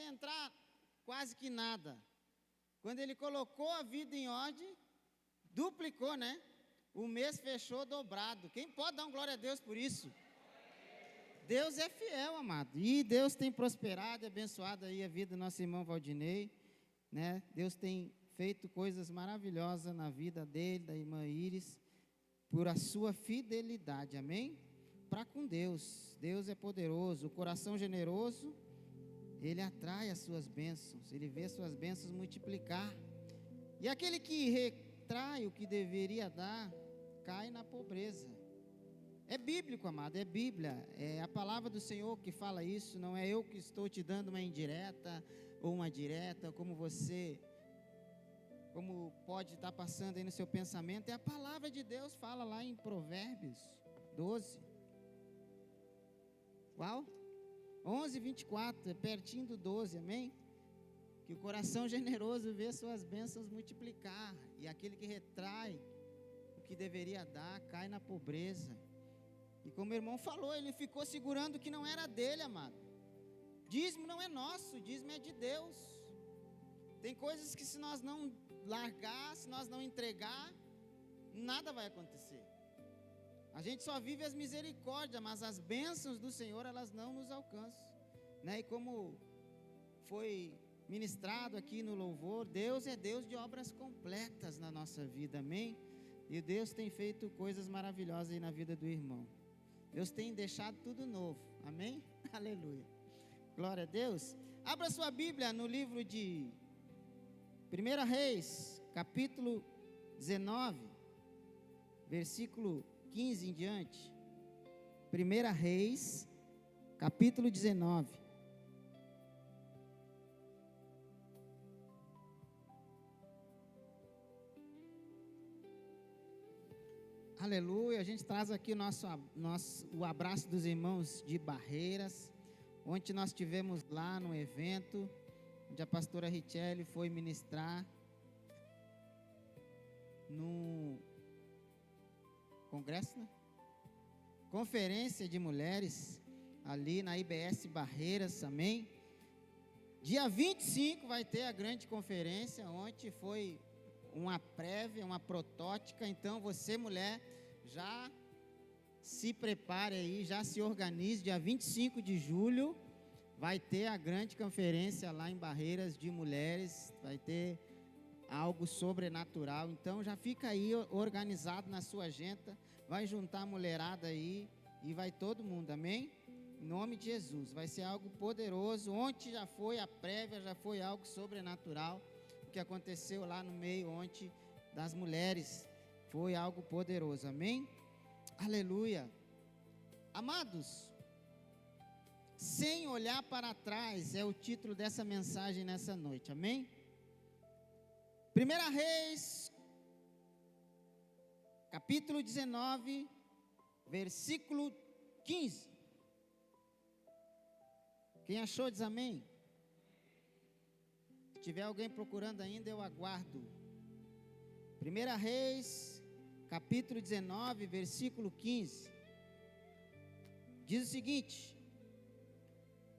entrar quase que nada. Quando ele colocou a vida em ordem, duplicou, né? O mês fechou dobrado. Quem pode dar um glória a Deus por isso? Deus é fiel, amado. E Deus tem prosperado e abençoado aí a vida do nosso irmão Valdinei, né? Deus tem feito coisas maravilhosas na vida dele, da irmã Iris, por a sua fidelidade, amém? Para com Deus. Deus é poderoso. O coração generoso, ele atrai as suas bênçãos, ele vê suas bênçãos multiplicar. E aquele que retrai o que deveria dar, cai na pobreza. É bíblico, amado, é Bíblia, é a palavra do Senhor que fala isso, não é eu que estou te dando uma indireta ou uma direta, como pode estar passando aí no seu pensamento, é a palavra de Deus, fala lá em Provérbios 12. Qual? 11:24, é pertinho do 12, amém? Que o coração generoso vê suas bênçãos multiplicar, e aquele que retrai o que deveria dar, cai na pobreza. E como o irmão falou, ele ficou segurando o que não era dele, amado. Dízimo não é nosso, dízimo é de Deus. Tem coisas que se nós não largar, se nós não entregar, nada vai acontecer. A gente só vive as misericórdias, mas as bênçãos do Senhor, elas não nos alcançam, né? E como foi ministrado aqui no louvor, Deus é Deus de obras completas na nossa vida, amém? E Deus tem feito coisas maravilhosas aí na vida do irmão. Deus tem deixado tudo novo, amém? Aleluia, glória a Deus. Abra sua Bíblia no livro de 1 Reis, capítulo 19, versículo 15 em diante. 1 Reis, capítulo 19. Aleluia, a gente traz aqui o abraço dos irmãos de Barreiras. Ontem nós tivemos lá no evento, onde a pastora Richelle foi ministrar no congresso, né? Conferência de mulheres, ali na IBS Barreiras, amém? Dia 25 vai ter a grande conferência. Ontem foi uma prévia, uma protótica. Então você, mulher, já se prepare aí, já se organize. Dia 25 de julho vai ter a grande conferência lá em Barreiras de mulheres. Vai ter algo sobrenatural. Então já fica aí organizado na sua agenda. Vai juntar a mulherada aí e vai todo mundo, amém? Em nome de Jesus, vai ser algo poderoso. Ontem já foi a prévia, já foi algo sobrenatural. O que aconteceu lá no meio ontem das mulheres foi algo poderoso, amém? Aleluia. Amados, sem olhar para trás é o título dessa mensagem nessa noite, amém? 1 Reis, capítulo 19, versículo 15. Quem achou diz amém. Se tiver alguém procurando ainda, eu aguardo. 1 Reis, capítulo 19, versículo 15. Diz o seguinte: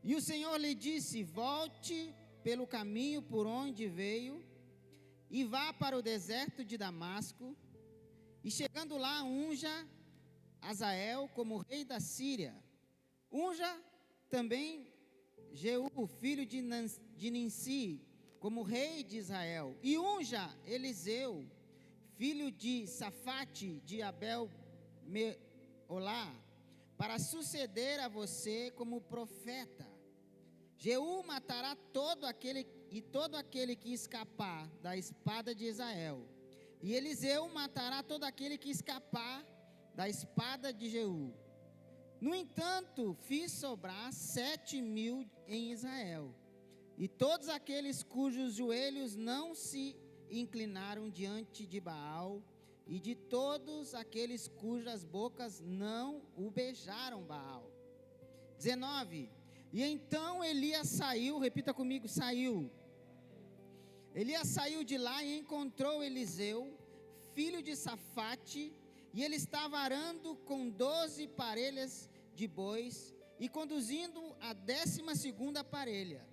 e o Senhor lhe disse: volte pelo caminho por onde veio e vá para o deserto de Damasco, e chegando lá, unja Azael como rei da Síria. Unja também Jeú, filho de Ninsi, como rei de Israel. E unja Eliseu, filho de Safate, de Abel-Meolá, para suceder a você como profeta. Jeú matará todo aquele que escapar da espada de Israel. E Eliseu matará todo aquele que escapar da espada de Jeú. No entanto, fiz sobrar 7.000 em Israel, e todos aqueles cujos joelhos não se inclinaram diante de Baal, e de todos aqueles cujas bocas não o beijaram Baal. 19. E então Elias saiu, repita comigo, saiu. Elias saiu de lá e encontrou Eliseu, filho de Safate, e ele estava arando com 12 parelhas de bois e conduzindo a 12ª parelha.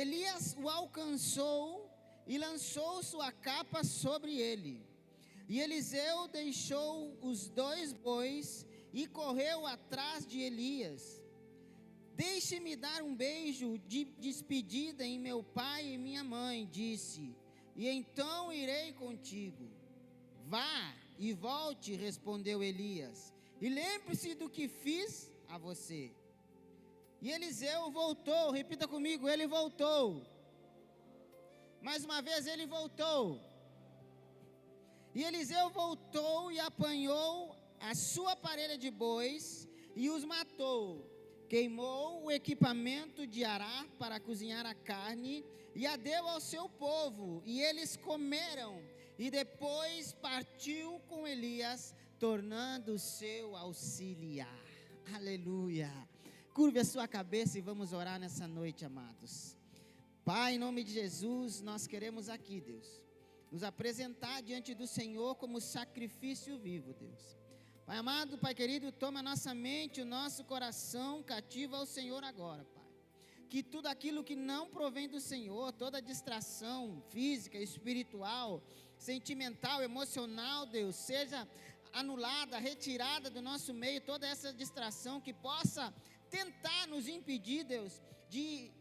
Elias o alcançou e lançou sua capa sobre ele. E Eliseu deixou os 2 bois e correu atrás de Elias. Deixe-me dar um beijo de despedida em meu pai e minha mãe, disse, e então irei contigo. Vá e volte, respondeu Elias, e lembre-se do que fiz a você. E Eliseu voltou, repita comigo, ele voltou. Mais uma vez ele voltou. E Eliseu voltou e apanhou a sua parelha de bois e os matou. Queimou o equipamento de arar para cozinhar a carne e a deu ao seu povo. E eles comeram. E depois partiu com Elias, tornando seu auxiliar. Aleluia. Curve a sua cabeça e vamos orar nessa noite, amados. Pai, em nome de Jesus, nós queremos aqui, Deus, nos apresentar diante do Senhor como sacrifício vivo, Deus. Pai amado, Pai querido, toma a nossa mente, o nosso coração cativo ao Senhor agora, Pai. Que tudo aquilo que não provém do Senhor, toda distração física, espiritual, sentimental, emocional, Deus, seja anulada, retirada do nosso meio, toda essa distração que possa tentar nos impedir, Deus, de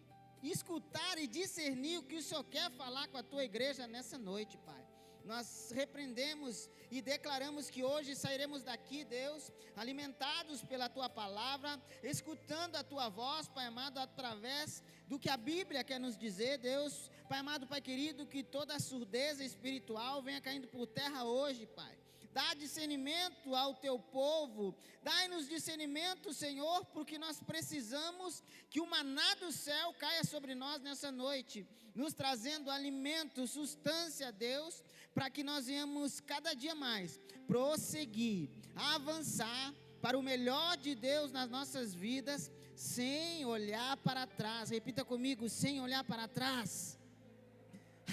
escutar e discernir o que o Senhor quer falar com a tua igreja nessa noite, Pai. Nós repreendemos e declaramos que hoje sairemos daqui, Deus, alimentados pela tua palavra, escutando a tua voz, Pai amado, através do que a Bíblia quer nos dizer, Deus. Pai amado, Pai querido, que toda a surdeza espiritual venha caindo por terra hoje, Pai. Dá discernimento ao teu povo, dai-nos discernimento, Senhor, porque nós precisamos que o maná do céu caia sobre nós nessa noite, nos trazendo alimento, sustância, Deus, para que nós venhamos cada dia mais prosseguir, avançar para o melhor de Deus nas nossas vidas, sem olhar para trás. Repita comigo, sem olhar para trás.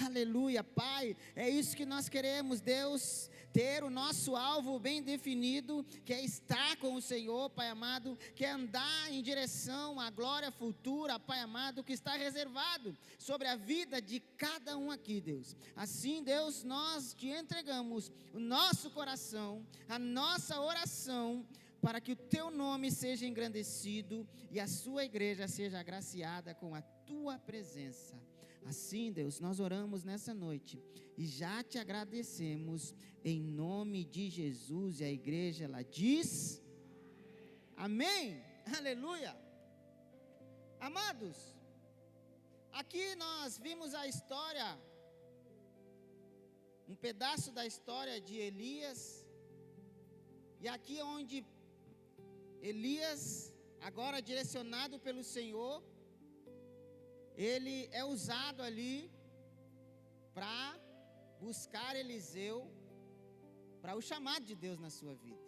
Aleluia, Pai, é isso que nós queremos, Deus, ter o nosso alvo bem definido, que é estar com o Senhor, Pai amado, que é andar em direção à glória futura, Pai amado, que está reservado sobre a vida de cada um aqui, Deus. Assim, Deus, nós te entregamos o nosso coração, a nossa oração, para que o teu nome seja engrandecido e a sua igreja seja agraciada com a tua presença. Assim, Deus, nós oramos nessa noite e já te agradecemos em nome de Jesus. E a igreja, ela diz amém, aleluia. Amados, aqui nós vimos a história, um pedaço da história de Elias, e aqui é onde Elias, agora direcionado pelo Senhor, ele é usado ali para buscar Eliseu, para o chamado de Deus na sua vida.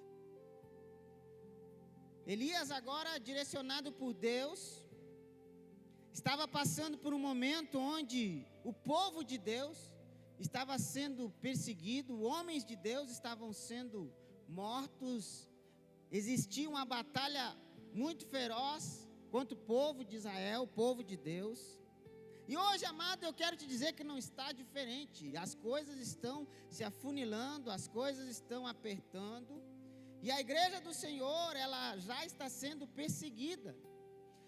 Elias, agora direcionado por Deus, estava passando por um momento onde o povo de Deus estava sendo perseguido, homens de Deus estavam sendo mortos, existia uma batalha muito feroz contra o povo de Israel, o povo de Deus. E hoje, amado, eu quero te dizer que não está diferente. As coisas estão se afunilando, as coisas estão apertando. E a igreja do Senhor, ela já está sendo perseguida.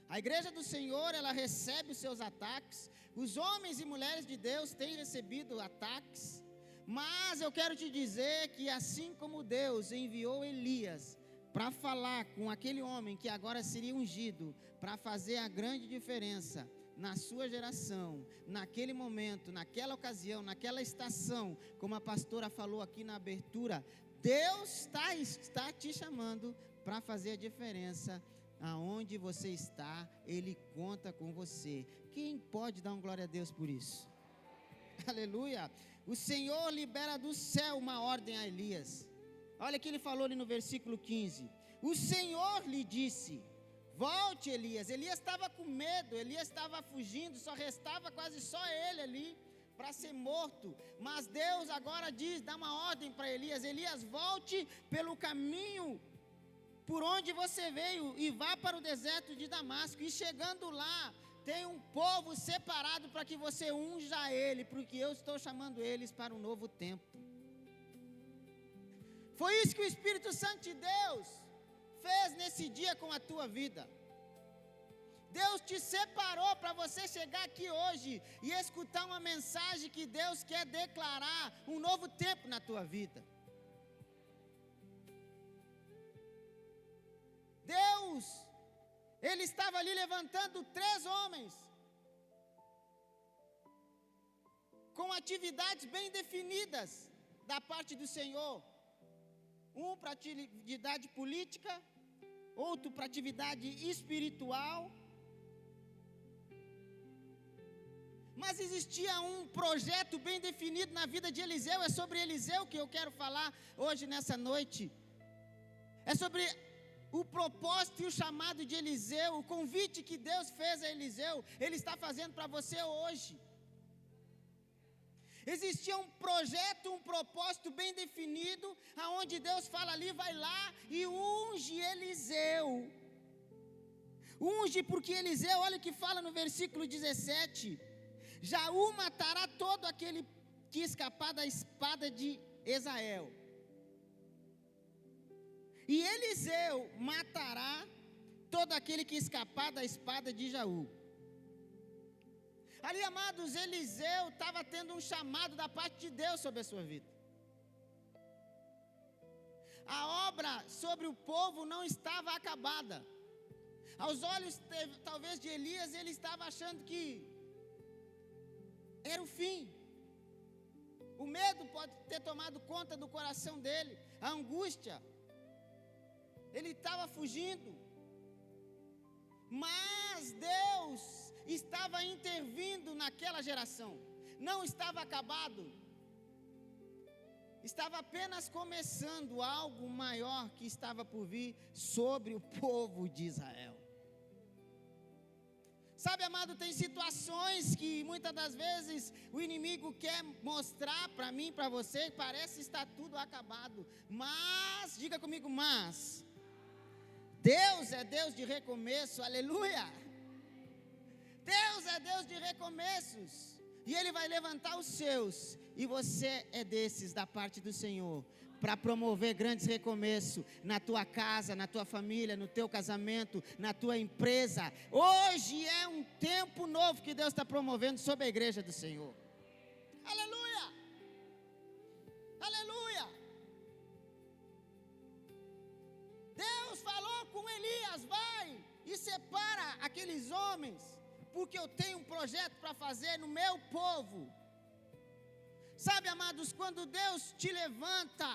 A igreja do Senhor, ela recebe os seus ataques. Os homens e mulheres de Deus têm recebido ataques. Mas eu quero te dizer que assim como Deus enviou Elias para falar com aquele homem que agora seria ungido, para fazer a grande diferença na sua geração, naquele momento, naquela ocasião, naquela estação, como a pastora falou aqui na abertura, Deus está te chamando para fazer a diferença. Aonde você está, Ele conta com você. Quem pode dar uma glória a Deus por isso? Aleluia. O Senhor libera do céu uma ordem a Elias. Olha o que ele falou ali no versículo 15. O Senhor lhe disse: volte, Elias. Elias estava com medo, Elias estava fugindo, só restava quase só ele ali para ser morto. Mas Deus agora dá uma ordem para Elias: Elias, volte pelo caminho por onde você veio e vá para o deserto de Damasco. E chegando lá, tem um povo separado para que você unja ele, porque eu estou chamando eles para um novo tempo. Foi isso que o Espírito Santo de Deus fez nesse dia com a tua vida. Deus te separou para você chegar aqui hoje e escutar uma mensagem que Deus quer declarar um novo tempo na tua vida. Deus, Ele estava ali levantando 3 homens, com atividades bem definidas da parte do Senhor. Um para atividade política, outro para atividade espiritual. Mas existia um projeto bem definido na vida de Eliseu. É sobre Eliseu que eu quero falar hoje nessa noite. É sobre o propósito e o chamado de Eliseu, o convite que Deus fez a Eliseu, Ele está fazendo para você hoje. Existia um projeto, um propósito bem definido, aonde Deus fala ali, vai lá e unge Eliseu. Unge porque Eliseu, olha o que fala no versículo 17, Jaú matará todo aquele que escapar da espada de Ezael. E Eliseu matará todo aquele que escapar da espada de Jaú. Ali, amados, Eliseu estava tendo um chamado da parte de Deus sobre a sua vida. A obra sobre o povo não estava acabada. Aos olhos, talvez, de Elias, ele estava achando que era o fim. O medo pode ter tomado conta do coração dele, a angústia. Ele estava fugindo. Mas Deus estava intervindo naquela geração. Não estava acabado. Estava apenas começando algo maior que estava por vir sobre o povo de Israel. Sabe, amado, tem situações que muitas das vezes o inimigo quer mostrar para mim, para você, que parece estar tudo acabado. Mas, diga comigo, mas Deus é Deus de recomeço, aleluia. Deus é Deus de recomeços, e Ele vai levantar os seus, e você é desses da parte do Senhor, para promover grandes recomeços na tua casa, na tua família, no teu casamento, na tua empresa. Hoje é um tempo novo que Deus está promovendo sobre a igreja do Senhor. Aleluia, aleluia. Deus falou com Elias, vai e separa aqueles homens, porque eu tenho um projeto para fazer no meu povo. Sabe, amados, quando Deus te levanta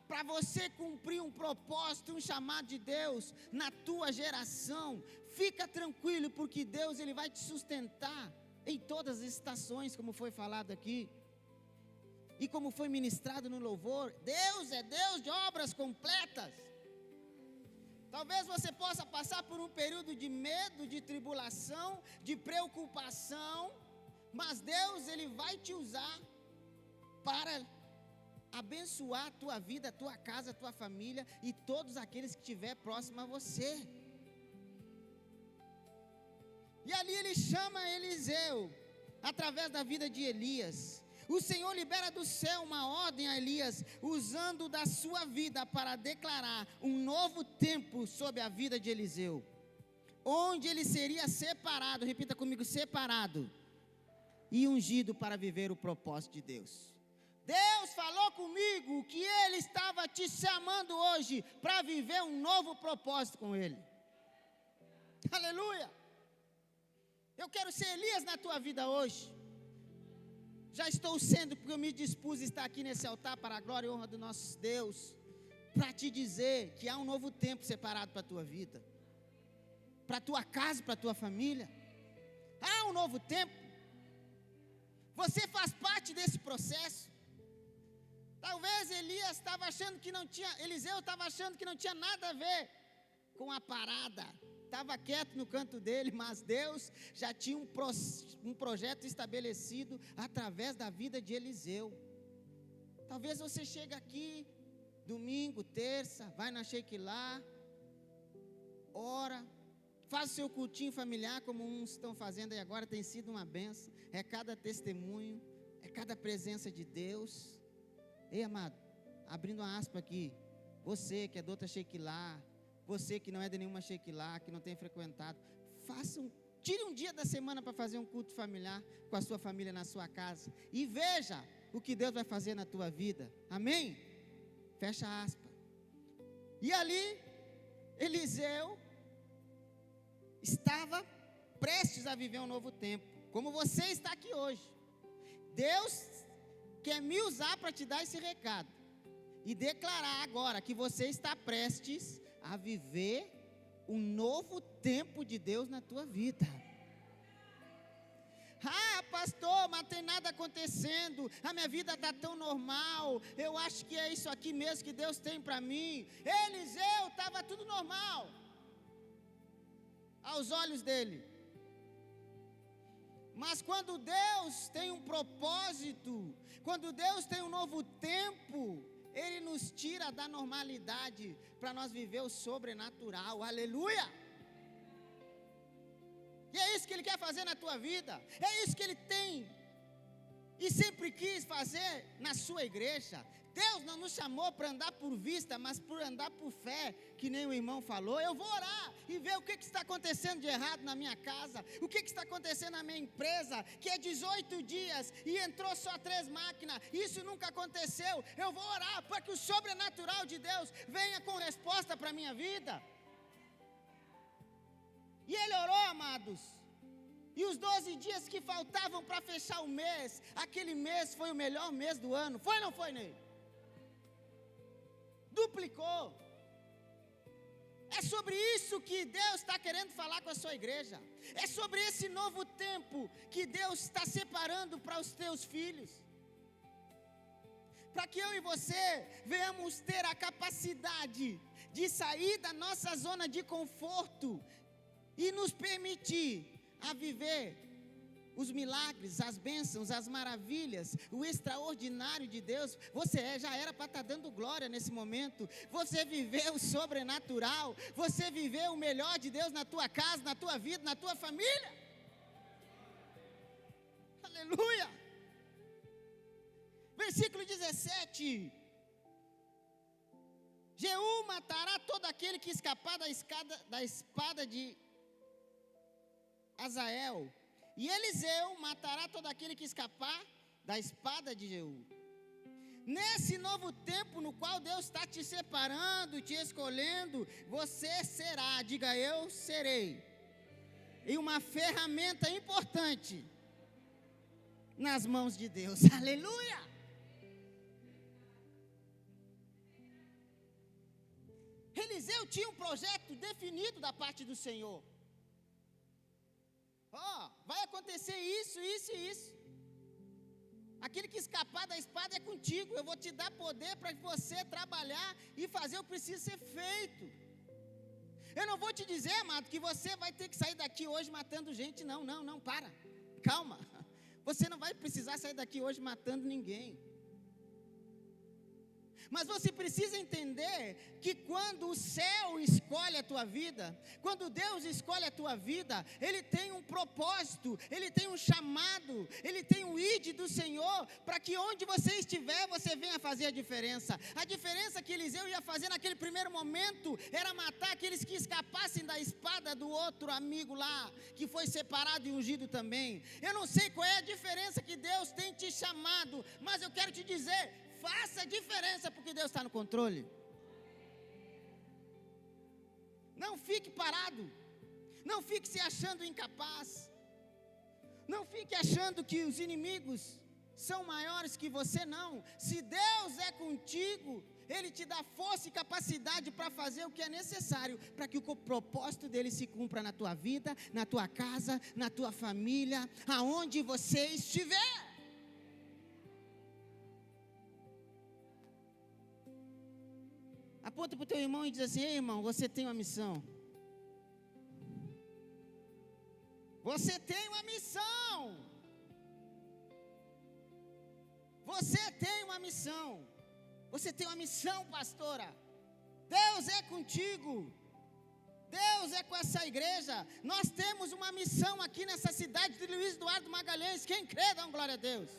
para você cumprir um propósito, um chamado de Deus na tua geração, fica tranquilo, porque Deus, Ele vai te sustentar em todas as estações, como foi falado aqui, e como foi ministrado no louvor. Deus é Deus de obras completas. Talvez você possa passar por um período de medo, de tribulação, de preocupação, mas Deus, Ele vai te usar para abençoar a tua vida, a tua casa, a tua família e todos aqueles que estiver próximo a você. E ali Ele chama Eliseu, através da vida de Elias. O Senhor libera do céu uma ordem a Elias, usando da sua vida para declarar um novo tempo sobre a vida de Eliseu, onde ele seria separado, repita comigo, separado e ungido para viver o propósito de Deus. Deus falou comigo que Ele estava te chamando hoje para viver um novo propósito com Ele. Aleluia! Eu quero ser Elias na tua vida hoje. Já estou sendo, porque eu me dispus a estar aqui nesse altar para a glória e honra do nosso Deus, para te dizer que há um novo tempo separado para a tua vida, para a tua casa, para a tua família. Há um novo tempo. Você faz parte desse processo. Talvez Eliseu estava achando que não tinha nada a ver com a parada. Estava quieto no canto dele, mas Deus já tinha um projeto estabelecido através da vida de Eliseu. Talvez você chegue aqui, domingo, terça, vai na Sheikilá, ora, Faça o seu cultinho familiar como uns estão fazendo aí agora, tem sido uma benção. É cada testemunho, é cada presença de Deus. Ei, amado, abrindo uma aspa aqui, você que é de outra Shequilá, você que não é de nenhuma Shequilá, que não tem frequentado, tire um dia da semana para fazer um culto familiar com a sua família na sua casa e veja o que Deus vai fazer na tua vida. Amém? Fecha aspa. E ali, Eliseu estava prestes a viver um novo tempo, como você está aqui hoje. Deus quer me usar para te dar esse recado e declarar agora que você está prestes a viver um novo tempo de Deus na tua vida. Ah, pastor, mas tem nada acontecendo, a minha vida está tão normal, eu acho que é isso aqui mesmo que Deus tem para mim. Eliseu, estava tudo normal aos olhos dele. Mas quando Deus tem um propósito, quando Deus tem um novo tempo, Ele nos tira da normalidade para nós viver o sobrenatural. Aleluia! E é isso que Ele quer fazer na tua vida. É isso que Ele tem e sempre quis fazer na sua igreja. Deus não nos chamou para andar por vista, mas por andar por fé, que nem o irmão falou. Eu vou orar e ver o que está acontecendo de errado na minha casa, o que está acontecendo na minha empresa, que é 18 dias e entrou só 3 máquinas, isso nunca aconteceu. Eu vou orar para que o sobrenatural de Deus venha com resposta para a minha vida. E ele orou, amados, e os 12 dias que faltavam para fechar o mês, aquele mês foi o melhor mês do ano. Foi ou não foi, Ney? Duplicou. É sobre isso que Deus está querendo falar com a sua igreja. É sobre esse novo tempo que Deus está separando para os teus filhos, para que eu e você venhamos ter a capacidade de sair da nossa zona de conforto e nos permitir a viver os milagres, as bênçãos, as maravilhas, o extraordinário de Deus. Você já era para estar dando glória nesse momento. Você viveu o sobrenatural, você viveu o melhor de Deus na tua casa, na tua vida, na tua família. Aleluia! Versículo 17: Jeú matará todo aquele que escapar da espada de Azael, e Eliseu matará todo aquele que escapar da espada de Jeú. Nesse novo tempo no qual Deus está te separando, te escolhendo, você será, diga eu serei, e uma ferramenta importante nas mãos de Deus. Aleluia! Eliseu tinha um projeto definido da parte do Senhor. Vai acontecer isso, isso e isso. Aquele que escapar da espada é contigo. Eu vou te dar poder para você trabalhar e fazer o que precisa ser feito. Eu não vou te dizer, amado, que você vai ter que sair daqui hoje matando gente. Não, para. Calma. Você não vai precisar sair daqui hoje matando ninguém. Mas você precisa entender que quando o céu escolhe a tua vida, quando Deus escolhe a tua vida, Ele tem um propósito, Ele tem um chamado, Ele tem um id do Senhor, para que onde você estiver, você venha fazer a diferença. A diferença que Eliseu ia fazer naquele primeiro momento, era matar aqueles que escapassem da espada do outro amigo lá, que foi separado e ungido também. Eu não sei qual é a diferença que Deus tem te chamado, mas eu quero te dizer, faça a diferença, porque Deus está no controle. Não fique parado. Não fique se achando incapaz. Não fique achando que os inimigos são maiores que você, não. Se Deus é contigo, Ele te dá força e capacidade para fazer o que é necessário, para que o propósito dele se cumpra na tua vida, na tua casa, na tua família, aonde você estiver. Aponta para o teu irmão e diz assim: ei, irmão, você tem uma missão. Você tem uma missão. Você tem uma missão. Você tem uma missão, pastora. Deus é contigo. Deus é com essa igreja. Nós temos uma missão aqui nessa cidade de Luiz Eduardo Magalhães. Quem crê, dá uma glória a Deus.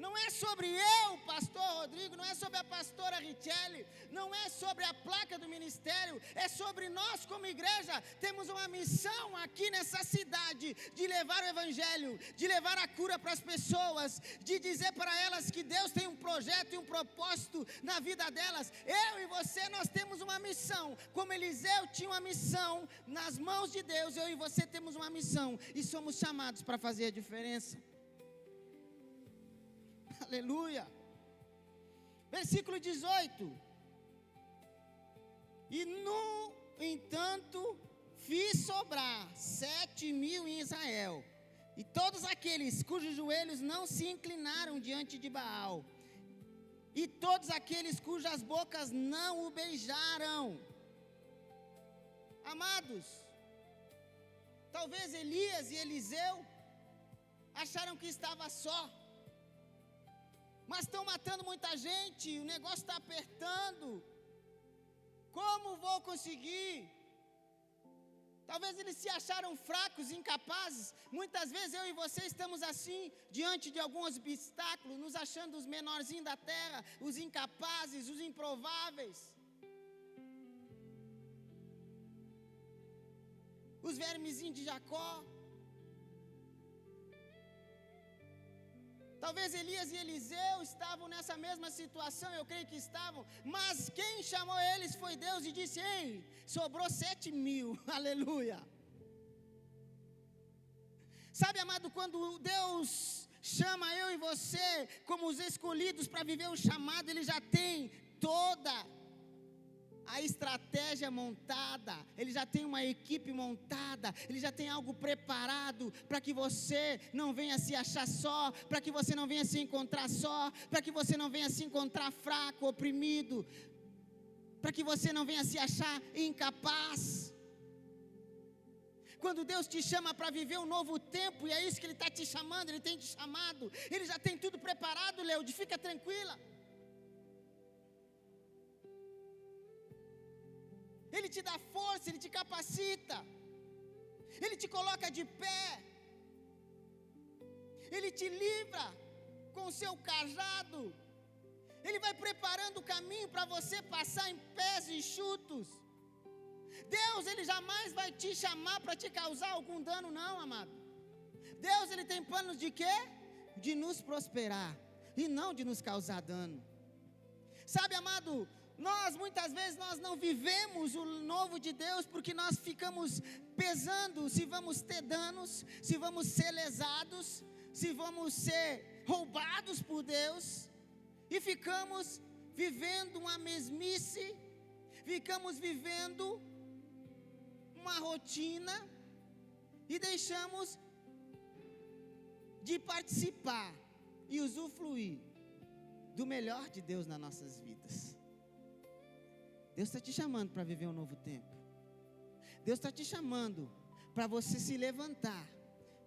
Não é sobre eu, pastor Rodrigo, não é sobre a pastora Richelle, não é sobre a placa do ministério, é sobre nós como igreja. Temos uma missão aqui nessa cidade, de levar o evangelho, de levar a cura para as pessoas, de dizer para elas que Deus tem um projeto e um propósito na vida delas. Eu e você, nós temos uma missão, como Eliseu tinha uma missão nas mãos de Deus, eu e você temos uma missão, e somos chamados para fazer a diferença. Aleluia. Versículo 18. E no entanto fiz sobrar 7.000 em Israel, e todos aqueles cujos joelhos não se inclinaram diante de Baal, e todos aqueles cujas bocas não o beijaram. Amados, talvez Elias e Eliseu acharam que estava só, mas estão matando muita gente, o negócio está apertando. Como vou conseguir? Talvez eles se acharam fracos, incapazes. Muitas vezes eu e você estamos assim, diante de alguns obstáculos, nos achando os menorzinhos da terra, os incapazes, os improváveis, os vermezinhos de Jacó. Talvez Elias e Eliseu estavam nessa mesma situação, eu creio que estavam, mas quem chamou eles foi Deus e disse: ei, sobrou 7.000, aleluia. Sabe, amado, quando Deus chama eu e você como os escolhidos para viver o chamado, Ele já tem toda a estratégia montada, Ele já tem uma equipe montada, Ele já tem algo preparado para que você não venha se achar só, para que você não venha se encontrar só, para que você não venha se encontrar fraco, oprimido, para que você não venha se achar incapaz. Quando Deus te chama para viver um novo tempo, e é isso que Ele está te chamando, Ele tem te chamado, Ele já tem tudo preparado, Leude, fica tranquila. Ele te dá força, Ele te capacita, Ele te coloca de pé, Ele te livra com o seu cajado, Ele vai preparando o caminho para você passar em pés enxutos. Deus, Ele jamais vai te chamar para te causar algum dano, não, amado. Deus, Ele tem planos de quê? De nos prosperar, e não de nos causar dano. Sabe, amado, muitas vezes nós não vivemos o novo de Deus porque nós ficamos pesando se vamos ter danos, se vamos ser lesados, se vamos ser roubados por Deus, e ficamos vivendo uma mesmice, ficamos vivendo uma rotina e deixamos de participar e usufruir do melhor de Deus nas nossas vidas. Deus está te chamando para viver um novo tempo. Deus está te chamando para você se levantar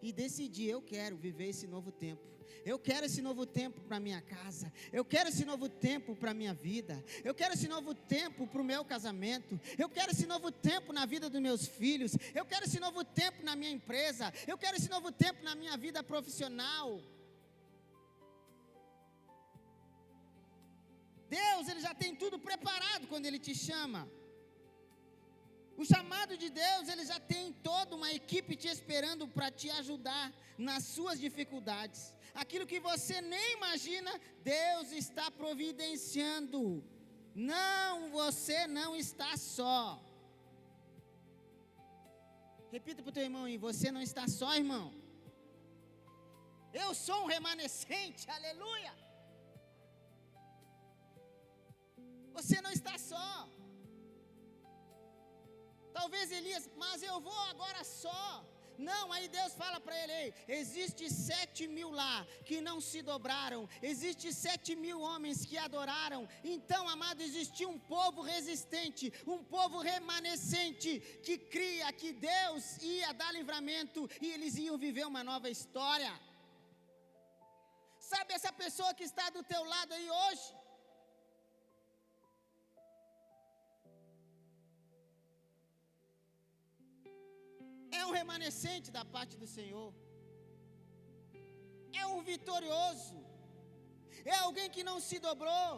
e decidir: eu quero viver esse novo tempo. Eu quero esse novo tempo para minha casa. Eu quero esse novo tempo para minha vida. Eu quero esse novo tempo para o meu casamento. Eu quero esse novo tempo na vida dos meus filhos. Eu quero esse novo tempo na minha empresa. Eu quero esse novo tempo na minha vida profissional. Deus, Ele já tem tudo preparado quando Ele te chama. O chamado de Deus, Ele já tem toda uma equipe te esperando para te ajudar nas suas dificuldades. Aquilo que você nem imagina, Deus está providenciando. Não, você não está só. Repita para o teu irmão aí: você não está só, irmão. Eu sou um remanescente, aleluia. Você não está só. Talvez Elias: mas eu vou agora só. Não, aí Deus fala para ele: ei, existe 7.000 lá que não se dobraram, existe 7.000 homens que adoraram. Então, amado, existia um povo resistente, um povo remanescente, que cria que Deus ia dar livramento e eles iam viver uma nova história. Sabe essa pessoa que está do teu lado aí hoje? é um remanescente da parte do Senhor, é um vitorioso, é alguém que não se dobrou,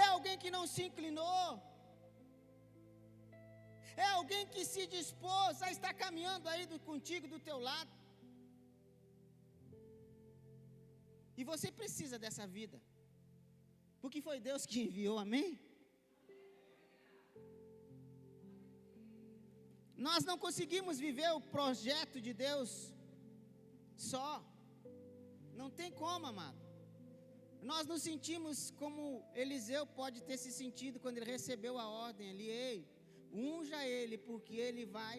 é alguém que não se inclinou, é alguém que se dispôs a estar caminhando aí contigo, do teu lado. E você precisa dessa vida, porque foi Deus que enviou, amém? Nós não conseguimos viver o projeto de Deus só, não tem como, amado. Nós nos sentimos como Eliseu pode ter se sentido quando ele recebeu a ordem ali: ei, unja ele, porque ele vai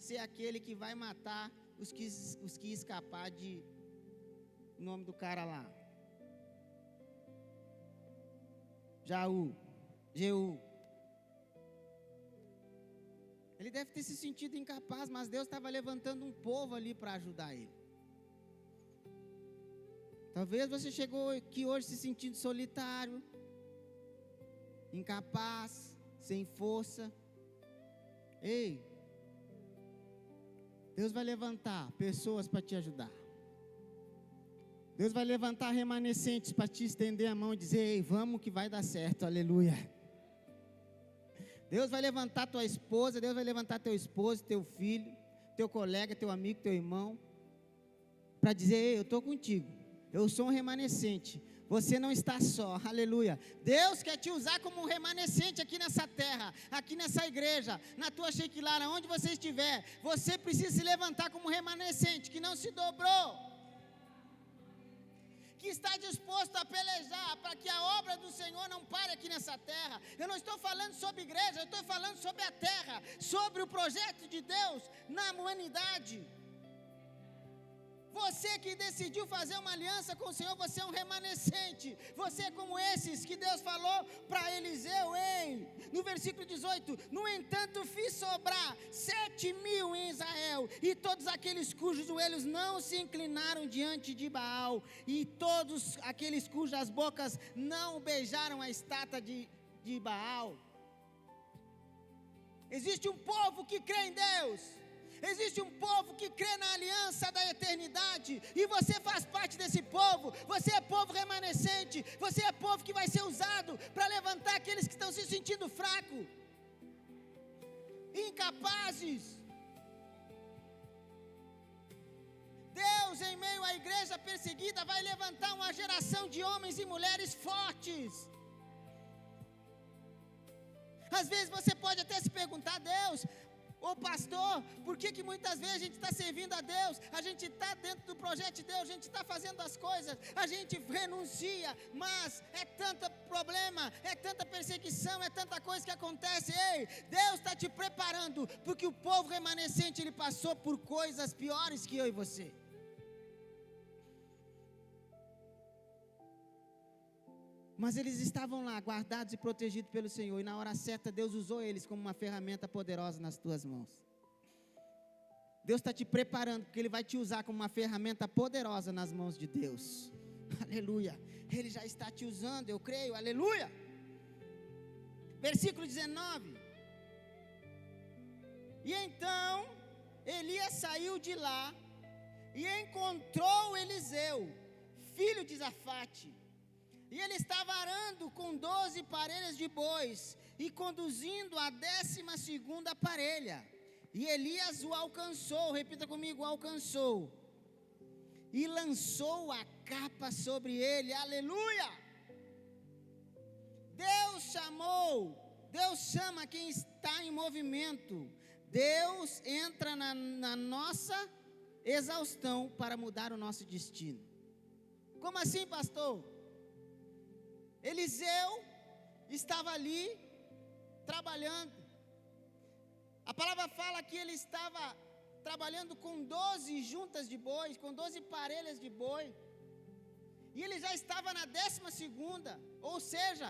ser aquele que vai matar os que escapar de, o nome do cara lá, Jeú. Ele deve ter se sentido incapaz, mas Deus estava levantando um povo ali para ajudar ele. Talvez você chegou aqui hoje se sentindo solitário, incapaz, sem força. Ei, Deus vai levantar pessoas para te ajudar. Deus vai levantar remanescentes para te estender a mão e dizer: ei, vamos que vai dar certo, aleluia. Deus vai levantar tua esposa, Deus vai levantar teu esposo, teu filho, teu colega, teu amigo, teu irmão, para dizer: ei, eu estou contigo, eu sou um remanescente, você não está só, aleluia. Deus quer te usar como um remanescente aqui nessa terra, aqui nessa igreja, na tua Shekilah, onde você estiver. Você precisa se levantar como um remanescente que não se dobrou, que está disposto a pelejar para que a obra do Senhor não pare aqui nessa terra. Eu não estou falando sobre igreja, eu estou falando sobre a terra, sobre o projeto de Deus na humanidade. Você que decidiu fazer uma aliança com o Senhor, você é um remanescente. Você é como esses que Deus falou para Eliseu, no versículo 18: no entanto fiz sobrar 7.000 em Israel, e todos aqueles cujos joelhos não se inclinaram diante de Baal, e todos aqueles cujas bocas não beijaram a estátua de Baal. Existe um povo que crê em Deus. Existe um povo que crê na aliança da eternidade, e você faz parte desse povo. Você é povo remanescente, você é povo que vai ser usado para levantar aqueles que estão se sentindo fracos, incapazes. Deus, em meio à igreja perseguida, vai levantar uma geração de homens e mulheres fortes. Às vezes você pode até se perguntar: Deus, ô pastor, por que muitas vezes a gente está servindo a Deus, a gente está dentro do projeto de Deus, a gente está fazendo as coisas, a gente renuncia, mas é tanto problema, é tanta perseguição, é tanta coisa que acontece. Ei, Deus está te preparando, porque o povo remanescente, ele passou por coisas piores que eu e você. Mas eles estavam lá, guardados e protegidos pelo Senhor. E na hora certa, Deus usou eles como uma ferramenta poderosa nas tuas mãos. Deus está te preparando, porque Ele vai te usar como uma ferramenta poderosa nas mãos de Deus. Aleluia. Ele já está te usando, eu creio, aleluia. Versículo 19. E então, Elias saiu de lá e encontrou Eliseu, filho de Zafate. E ele estava arando com 12 parelhas de bois e conduzindo a 12ª parelha. E Elias o alcançou, repita comigo, alcançou. E lançou a capa sobre ele, aleluia. Deus chama quem está em movimento. Deus entra na nossa exaustão para mudar o nosso destino. Como assim, pastor? Eliseu estava ali trabalhando. A palavra fala que ele estava trabalhando com 12 juntas de bois, com 12 parelhas de boi. E ele já estava na 12ª, ou seja,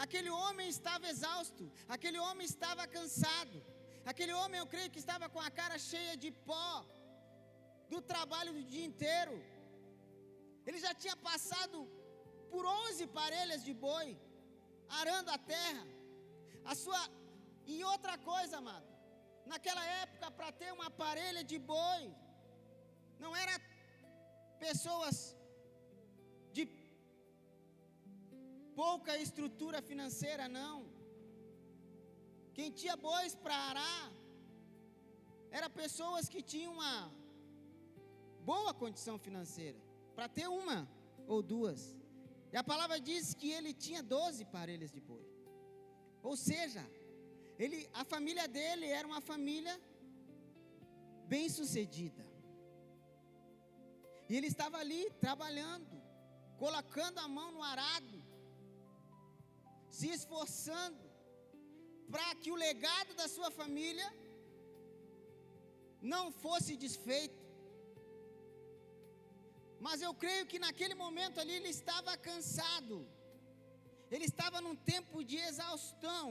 aquele homem estava exausto, aquele homem estava cansado, aquele homem, eu creio que estava com a cara cheia de pó, do trabalho do dia inteiro. Ele já tinha passado por 11 parelhas de boi, arando a terra. E outra coisa, amado, Naquela época, para ter uma parelha de boi, não era pessoas de pouca estrutura financeira, não. Quem tinha bois para arar, eram pessoas que tinham uma boa condição financeira, para ter uma ou duas. E a palavra diz que ele tinha 12 parelhas de boi. Ou seja, a família dele era uma família bem sucedida. E ele estava ali trabalhando, colocando a mão no arado, se esforçando para que o legado da sua família não fosse desfeito. Mas eu creio que naquele momento ali ele estava cansado. Ele estava num tempo de exaustão.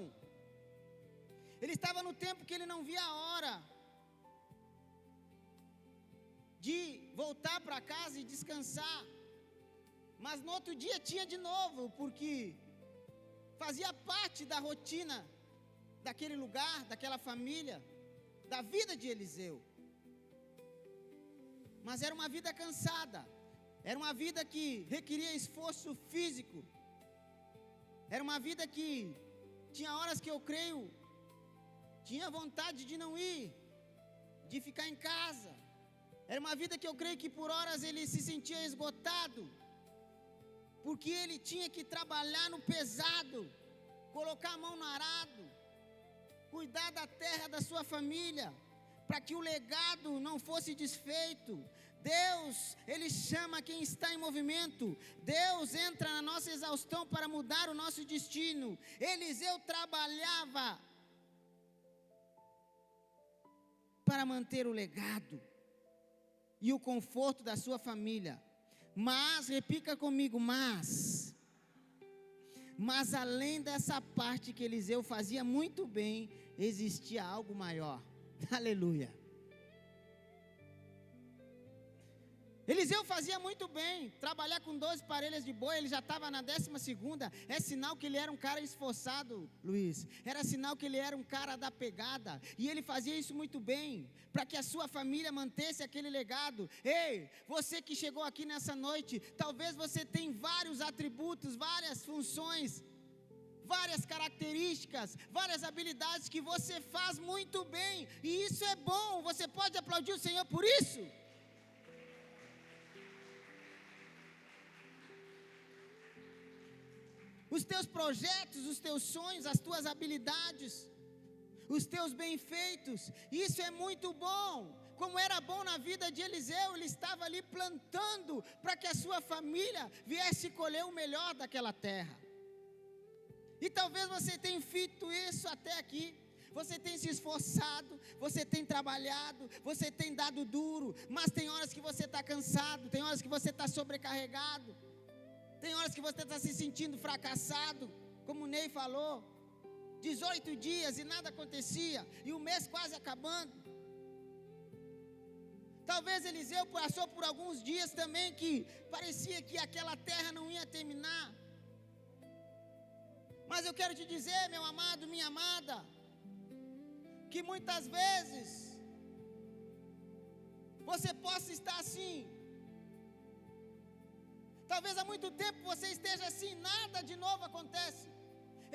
Ele estava no tempo que ele não via a hora de voltar para casa e descansar. Mas no outro dia tinha de novo, porque fazia parte da rotina daquele lugar, daquela família, da vida de Eliseu. Mas era uma vida cansada, era uma vida que requeria esforço físico, era uma vida que tinha horas que eu creio, tinha vontade de não ir, de ficar em casa. Era uma vida que eu creio que por horas ele se sentia esgotado, porque ele tinha que trabalhar no pesado, colocar a mão no arado, cuidar da terra da sua família, para que o legado não fosse desfeito. Deus, Ele chama quem está em movimento. Deus entra na nossa exaustão para mudar o nosso destino. Eliseu trabalhava para manter o legado e o conforto da sua família. Mas, repita comigo, mas além dessa parte que Eliseu fazia muito bem, existia algo maior. Aleluia. Eliseu fazia muito bem, trabalhar com 12 parelhas de boi, ele já estava na 12ª, é sinal que ele era um cara esforçado, Luiz, era sinal que ele era um cara da pegada, e ele fazia isso muito bem, para que a sua família mantesse aquele legado. Ei, você que chegou aqui nessa noite, talvez você tenha vários atributos, várias funções, várias características, várias habilidades que você faz muito bem, e isso é bom, você pode aplaudir o Senhor por isso? Os teus projetos, os teus sonhos, as tuas habilidades, os teus bem-feitos, isso é muito bom. Como era bom na vida de Eliseu, ele estava ali plantando para que a sua família viesse colher o melhor daquela terra. E talvez você tenha feito isso até aqui. Você tem se esforçado, você tem trabalhado, você tem dado duro, mas tem horas que você está cansado, tem horas que você está sobrecarregado. Tem horas que você está se sentindo fracassado, como o Ney falou, 18 dias e nada acontecia, e o mês quase acabando. Talvez Eliseu passou por alguns dias também que parecia que aquela terra não ia terminar. Mas eu quero te dizer, meu amado, minha amada, que muitas vezes você possa estar assim. Talvez há muito tempo você esteja assim, nada de novo acontece.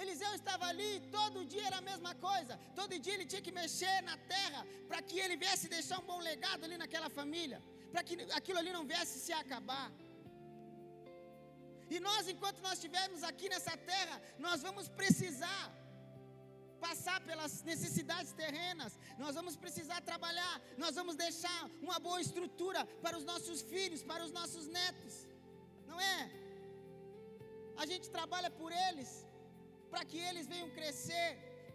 Eliseu estava ali, todo dia era a mesma coisa. Todo dia ele tinha que mexer na terra, para que ele viesse deixar um bom legado ali naquela família, para que aquilo ali não viesse se acabar. E nós, enquanto nós estivermos aqui nessa terra, nós vamos precisar passar pelas necessidades terrenas, nós vamos precisar trabalhar, nós vamos deixar uma boa estrutura para os nossos filhos, para os nossos netos. Não é? A gente trabalha por eles, para que eles venham crescer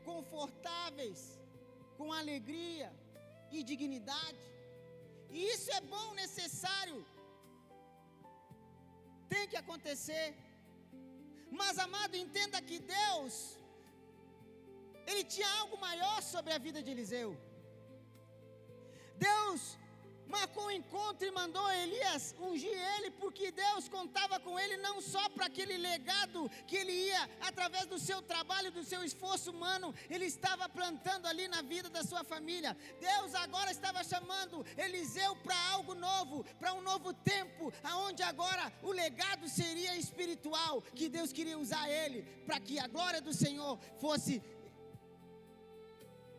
confortáveis, com alegria e dignidade. E isso é bom, necessário, tem que acontecer. Mas, amado, entenda que Deus, Ele tinha algo maior sobre a vida de Eliseu. Deus marcou um encontro e mandou Elias ungir ele, porque que Deus contava com ele não só para aquele legado que ele ia, através do seu trabalho, do seu esforço humano, ele estava plantando ali na vida da sua família. Deus agora estava chamando Eliseu para algo novo, para um novo tempo, aonde agora o legado seria espiritual, que Deus queria usar ele, para que a glória do Senhor fosse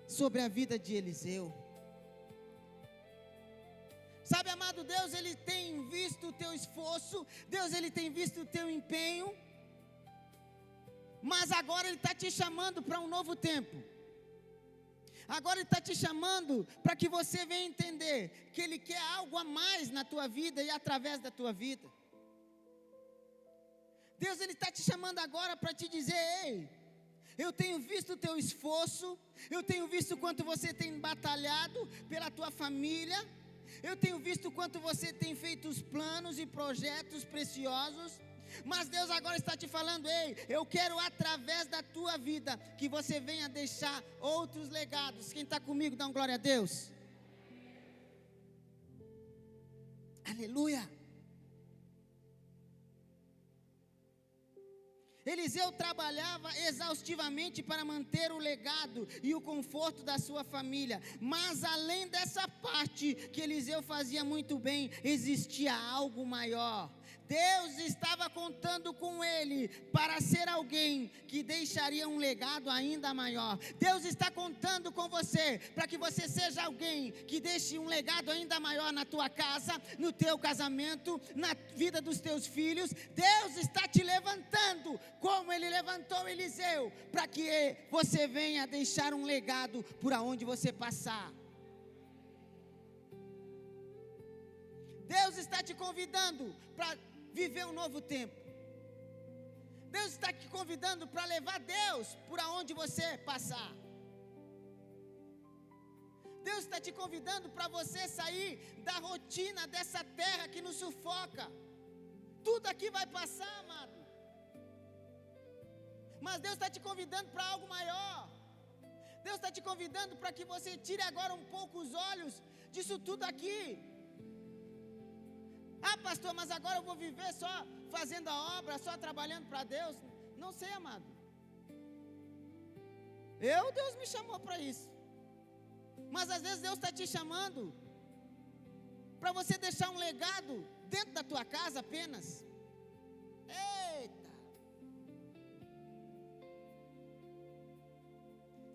sobre a vida de Eliseu. Sabe, amado, Deus, Ele tem visto o teu esforço, Deus, Ele tem visto o teu empenho, mas agora Ele está te chamando para um novo tempo. Agora Ele está te chamando para que você venha entender que Ele quer algo a mais na tua vida e através da tua vida. Deus, Ele está te chamando agora para te dizer: ei, eu tenho visto o teu esforço, eu tenho visto quanto você tem batalhado pela tua família, eu tenho visto quanto você tem feito os planos e projetos preciosos, mas Deus agora está te falando: ei, eu quero através da tua vida que você venha deixar outros legados. Quem está comigo, dá um glória a Deus. Aleluia. Eliseu trabalhava exaustivamente para manter o legado e o conforto da sua família, mas além dessa parte que Eliseu fazia muito bem, existia algo maior. Deus estava contando com ele para ser alguém que deixaria um legado ainda maior. Deus está contando com você para que você seja alguém que deixe um legado ainda maior na tua casa, no teu casamento, na vida dos teus filhos. Deus está te levantando, como Ele levantou Eliseu, para que você venha deixar um legado por aonde você passar. Deus está te convidando para viver um novo tempo. Deus está te convidando para levar Deus por aonde você passar. Deus está te convidando para você sair da rotina dessa terra que nos sufoca. Tudo aqui vai passar, amado, mas Deus está te convidando para algo maior. Deus está te convidando para que você tire agora um pouco os olhos disso tudo aqui. Ah, pastor, mas agora eu vou viver só fazendo a obra, só trabalhando para Deus? Não sei, amado. Deus me chamou para isso. Mas às vezes Deus está te chamando para você deixar um legado dentro da tua casa apenas. Eita!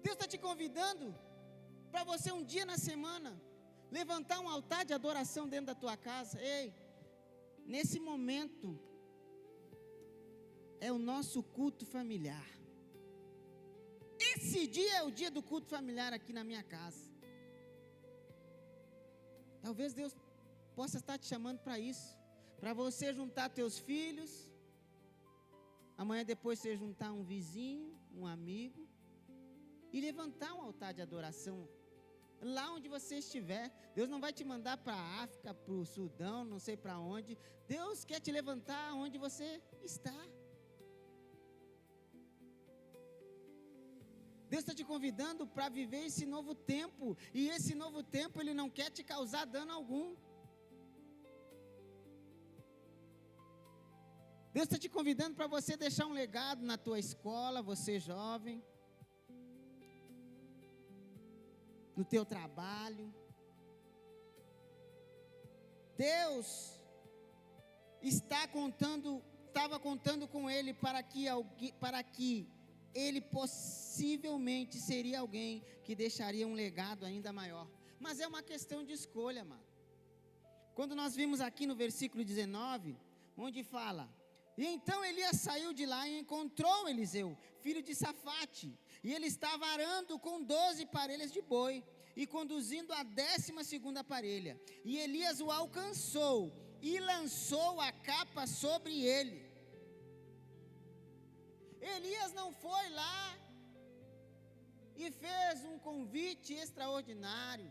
Deus está te convidando para você um dia na semana levantar um altar de adoração dentro da tua casa. Ei! Nesse momento, é o nosso culto familiar. Esse dia é o dia do culto familiar aqui na minha casa. Talvez Deus possa estar te chamando para isso, para você juntar teus filhos, amanhã depois você juntar um vizinho, um amigo, e levantar um altar de adoração lá onde você estiver. Deus não vai te mandar para a África, para o Sudão, não sei para onde. Deus quer te levantar onde você está. Deus está te convidando para viver esse novo tempo. E esse novo tempo Ele não quer te causar dano algum. Deus está te convidando para você deixar um legado na tua escola, você jovem, no teu trabalho. Deus estava contando com ele para que ele possivelmente seria alguém que deixaria um legado ainda maior. Mas é uma questão de escolha, mano. Quando nós vimos aqui no versículo 19, onde fala: e então Elias saiu de lá e encontrou Eliseu, filho de Safate, e ele estava arando com 12 parelhas de boi e conduzindo a 12ª parelha. E Elias o alcançou e lançou a capa sobre ele. Elias não foi lá e fez um convite extraordinário.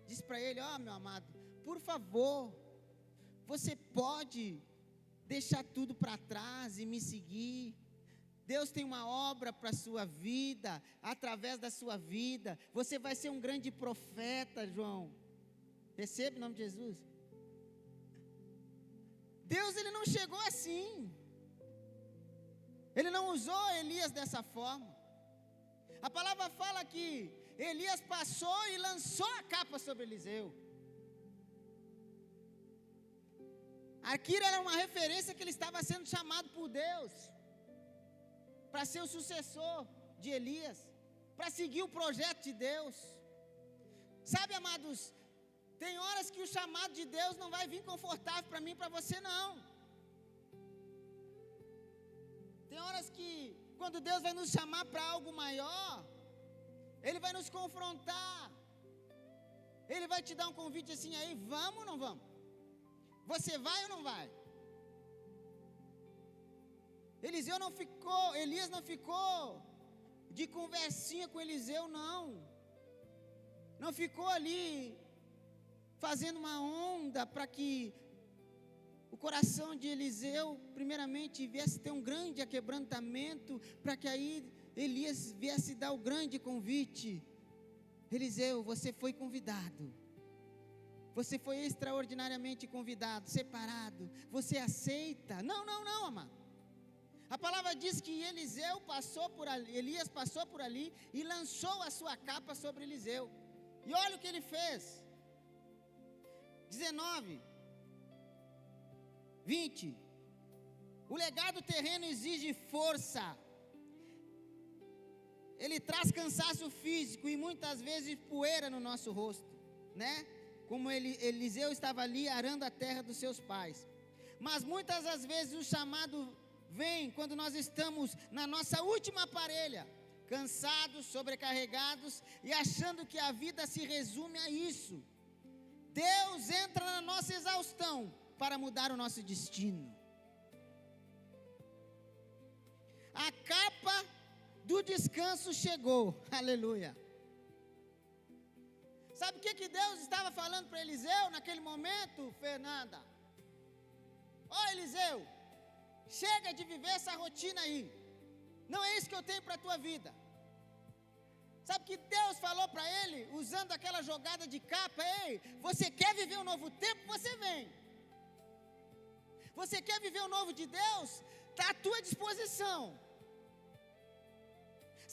Diz para ele: ó, meu amado, por favor, você pode deixar tudo para trás e me seguir. Deus tem uma obra para a sua vida, através da sua vida. Você vai ser um grande profeta, João. Recebe em nome de Jesus. Deus ele não chegou assim. Ele não usou Elias dessa forma. A palavra fala que Elias passou e lançou a capa sobre Eliseu. Aquilo era uma referência que ele estava sendo chamado por Deus para ser o sucessor de Elias, para seguir o projeto de Deus. Sabe, amados, tem horas que o chamado de Deus não vai vir confortável para mim e para você, não. Tem horas que, quando Deus vai nos chamar para algo maior, Ele vai nos confrontar. Ele vai te dar um convite assim, aí, vamos ou não vamos? Você vai ou não vai? Elias não ficou de conversinha com Eliseu, não. Não ficou ali fazendo uma onda para que o coração de Eliseu, primeiramente, viesse ter um grande aquebrantamento, para que aí Elias viesse dar o grande convite. Eliseu, você foi convidado. Você foi extraordinariamente convidado, separado. Você aceita? Não, amado. A palavra diz que Elias passou por ali e lançou a sua capa sobre Eliseu. E olha o que ele fez. 19, 20. O legado terreno exige força. Ele traz cansaço físico e muitas vezes poeira no nosso rosto, né? Como Eliseu estava ali arando a terra dos seus pais. Mas muitas das vezes o chamado vem quando nós estamos na nossa última parelha, cansados, sobrecarregados e achando que a vida se resume a isso. Deus entra na nossa exaustão para mudar o nosso destino. A capa do descanso chegou, aleluia. Sabe o que Deus estava falando para Eliseu naquele momento, Fernanda? Eliseu, chega de viver essa rotina aí. Não é isso que eu tenho para a tua vida. Sabe que Deus falou para ele, usando aquela jogada de capa: ei, você quer viver um novo tempo? Você vem. Você quer viver o novo de Deus? Está à tua disposição.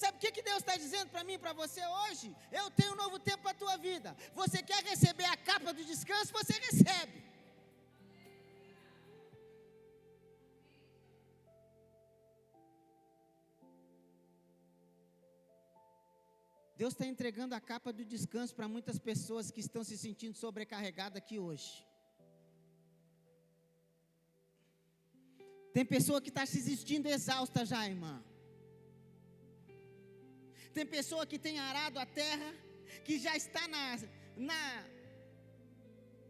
Sabe o que Deus está dizendo para mim e para você hoje? Eu tenho um novo tempo para a tua vida. Você quer receber a capa do descanso? Você recebe. Deus está entregando a capa do descanso para muitas pessoas que estão se sentindo sobrecarregadas aqui hoje. Tem pessoa que está se sentindo exausta já, irmã. Tem pessoa que tem arado a terra, que já está na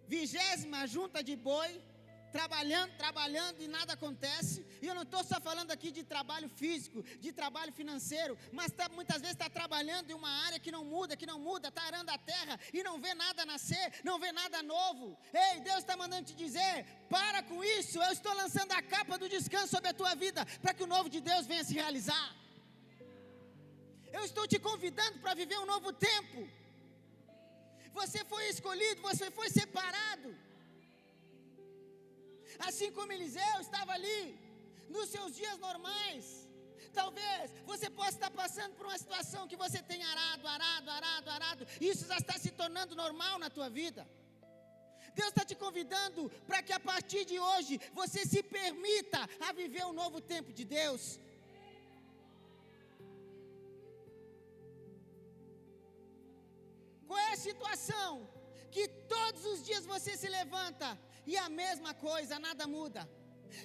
20ª junta de boi, trabalhando e nada acontece. E eu não estou só falando aqui de trabalho físico, de trabalho financeiro, mas muitas vezes está trabalhando em uma área que não muda, está arando a terra e não vê nada nascer, não vê nada novo. Ei, Deus está mandando te dizer: para com isso, eu estou lançando a capa do descanso sobre a tua vida, para que o novo de Deus venha se realizar. Eu estou te convidando para viver um novo tempo. Você foi escolhido, você foi separado. Assim como Eliseu estava ali, nos seus dias normais. Talvez você possa estar passando por uma situação que você tem arado. Isso já está se tornando normal na tua vida. Deus está te convidando para que a partir de hoje você se permita a viver um novo tempo de Deus. Qual é a situação que todos os dias você se levanta e a mesma coisa, nada muda?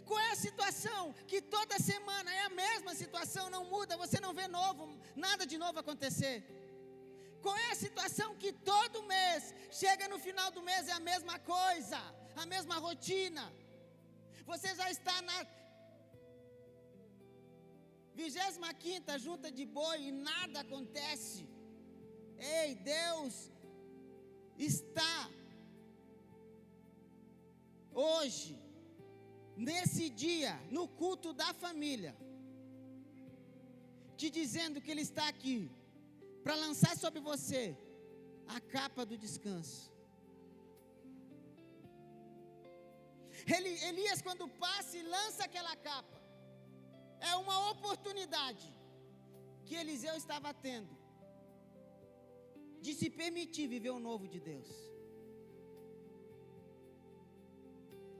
Qual é a situação que toda semana é a mesma situação, não muda, você não vê nada de novo acontecer? Qual é a situação que todo mês, chega no final do mês, é a mesma coisa, a mesma rotina? Você já está na 25ª junta de boi e nada acontece. Ei, Deus está hoje, nesse dia, no culto da família, te dizendo que Ele está aqui para lançar sobre você a capa do descanso. Elias, quando passa e lança aquela capa, é uma oportunidade que Eliseu estava tendo de se permitir viver o novo de Deus.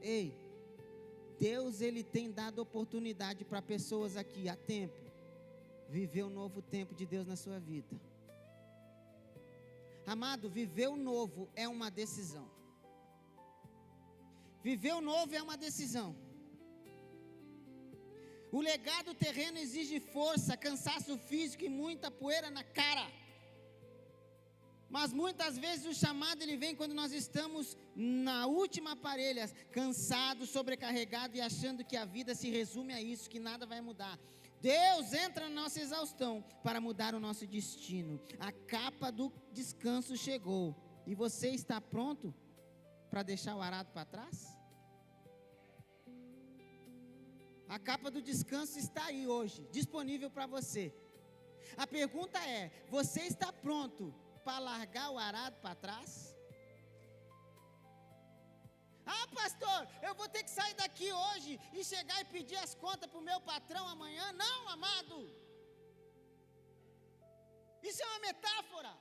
Ei, Deus, Ele tem dado oportunidade para pessoas aqui há tempo viver o novo tempo de Deus na sua vida. Amado, viver o novo é uma decisão. Viver o novo é uma decisão. O legado terreno exige força, cansaço físico e muita poeira na cara. Mas muitas vezes o chamado ele vem quando nós estamos na última parelha, cansados, sobrecarregados e achando que a vida se resume a isso, que nada vai mudar. Deus entra na nossa exaustão para mudar o nosso destino. A capa do descanso chegou. E você está pronto para deixar o arado para trás? A capa do descanso está aí hoje, disponível para você. A pergunta é: você está pronto para largar o arado para trás? Ah, pastor, eu vou ter que sair daqui hoje e chegar e pedir as contas para o meu patrão amanhã. Não, amado. Isso é uma metáfora.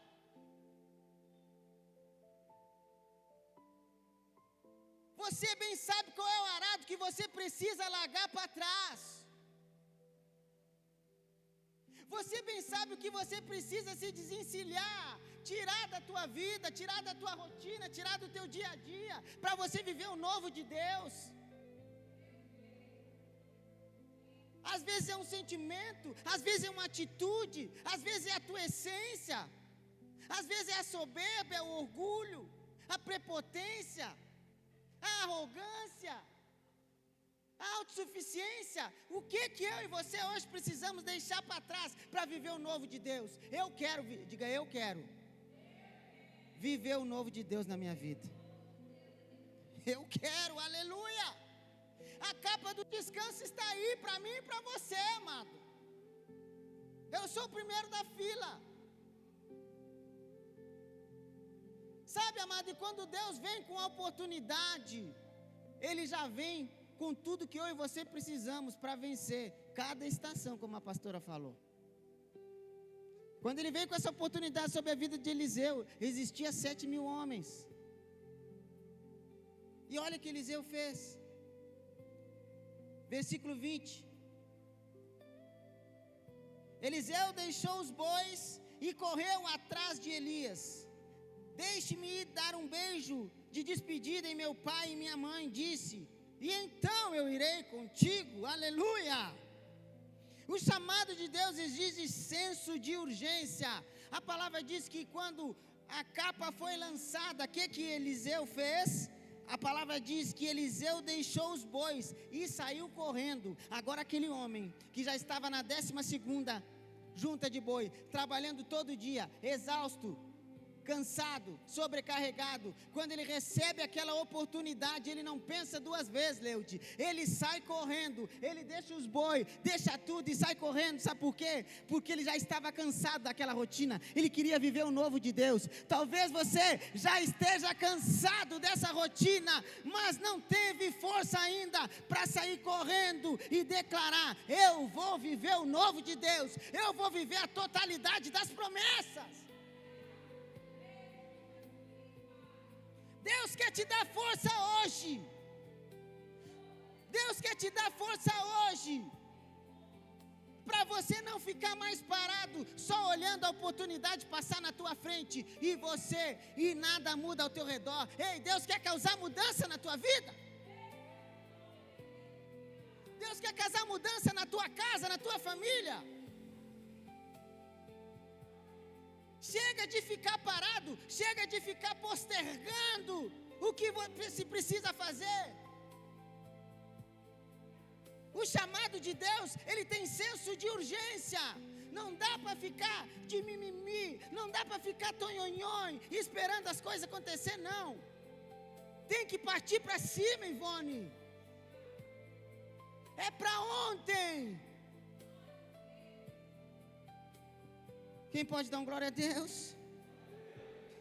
Você bem sabe qual é o arado que você precisa largar para trás. Você bem sabe o que você precisa se desencilhar, tirar da tua vida, tirar da tua rotina, tirar do teu dia a dia, para você viver o novo de Deus. Às vezes é um sentimento, às vezes é uma atitude, às vezes é a tua essência, às vezes é a soberba, é o orgulho, a prepotência, a arrogância, a autossuficiência. O que eu e você hoje precisamos deixar para trás para viver o novo de Deus? Eu quero, diga eu quero viver o novo de Deus na minha vida. Eu quero, aleluia. A capa do descanso está aí para mim e para você, amado. Eu sou o primeiro da fila. Sabe, amado, e quando Deus vem com a oportunidade, Ele já vem com tudo que eu e você precisamos para vencer cada estação, como a pastora falou. Quando Ele veio com essa oportunidade sobre a vida de Eliseu, existia 7.000 homens. E olha o que Eliseu fez. Versículo 20. Eliseu deixou os bois e correu atrás de Elias. Deixe-me ir dar um beijo de despedida em meu pai e minha mãe, disse, e então eu irei contigo, aleluia. O chamado de Deus exige senso de urgência. A palavra diz que quando a capa foi lançada, o que Eliseu fez? A palavra diz que Eliseu deixou os bois e saiu correndo. Agora aquele homem que já estava na 12ª junta de boi, trabalhando todo dia, exausto, cansado, sobrecarregado, quando ele recebe aquela oportunidade, ele não pensa duas vezes, Leude, ele sai correndo, ele deixa os boi, deixa tudo e sai correndo. Sabe por quê? Porque ele já estava cansado daquela rotina, ele queria viver o novo de Deus. Talvez você já esteja cansado dessa rotina, mas não teve força ainda para sair correndo e declarar: eu vou viver o novo de Deus, eu vou viver a totalidade das promessas. Deus quer te dar força hoje. Deus quer te dar força hoje. Para você não ficar mais parado, só olhando a oportunidade passar na tua frente. E nada muda ao teu redor. Ei, Deus quer causar mudança na tua vida. Deus quer causar mudança na tua casa, na tua família. Chega de ficar parado, chega de ficar postergando o que você precisa fazer. O chamado de Deus, ele tem senso de urgência. Não dá para ficar de mimimi, não dá para ficar tonhonhon, esperando as coisas acontecer, não. Tem que partir para cima, Ivone. É para ontem. Quem pode dar um glória a Deus?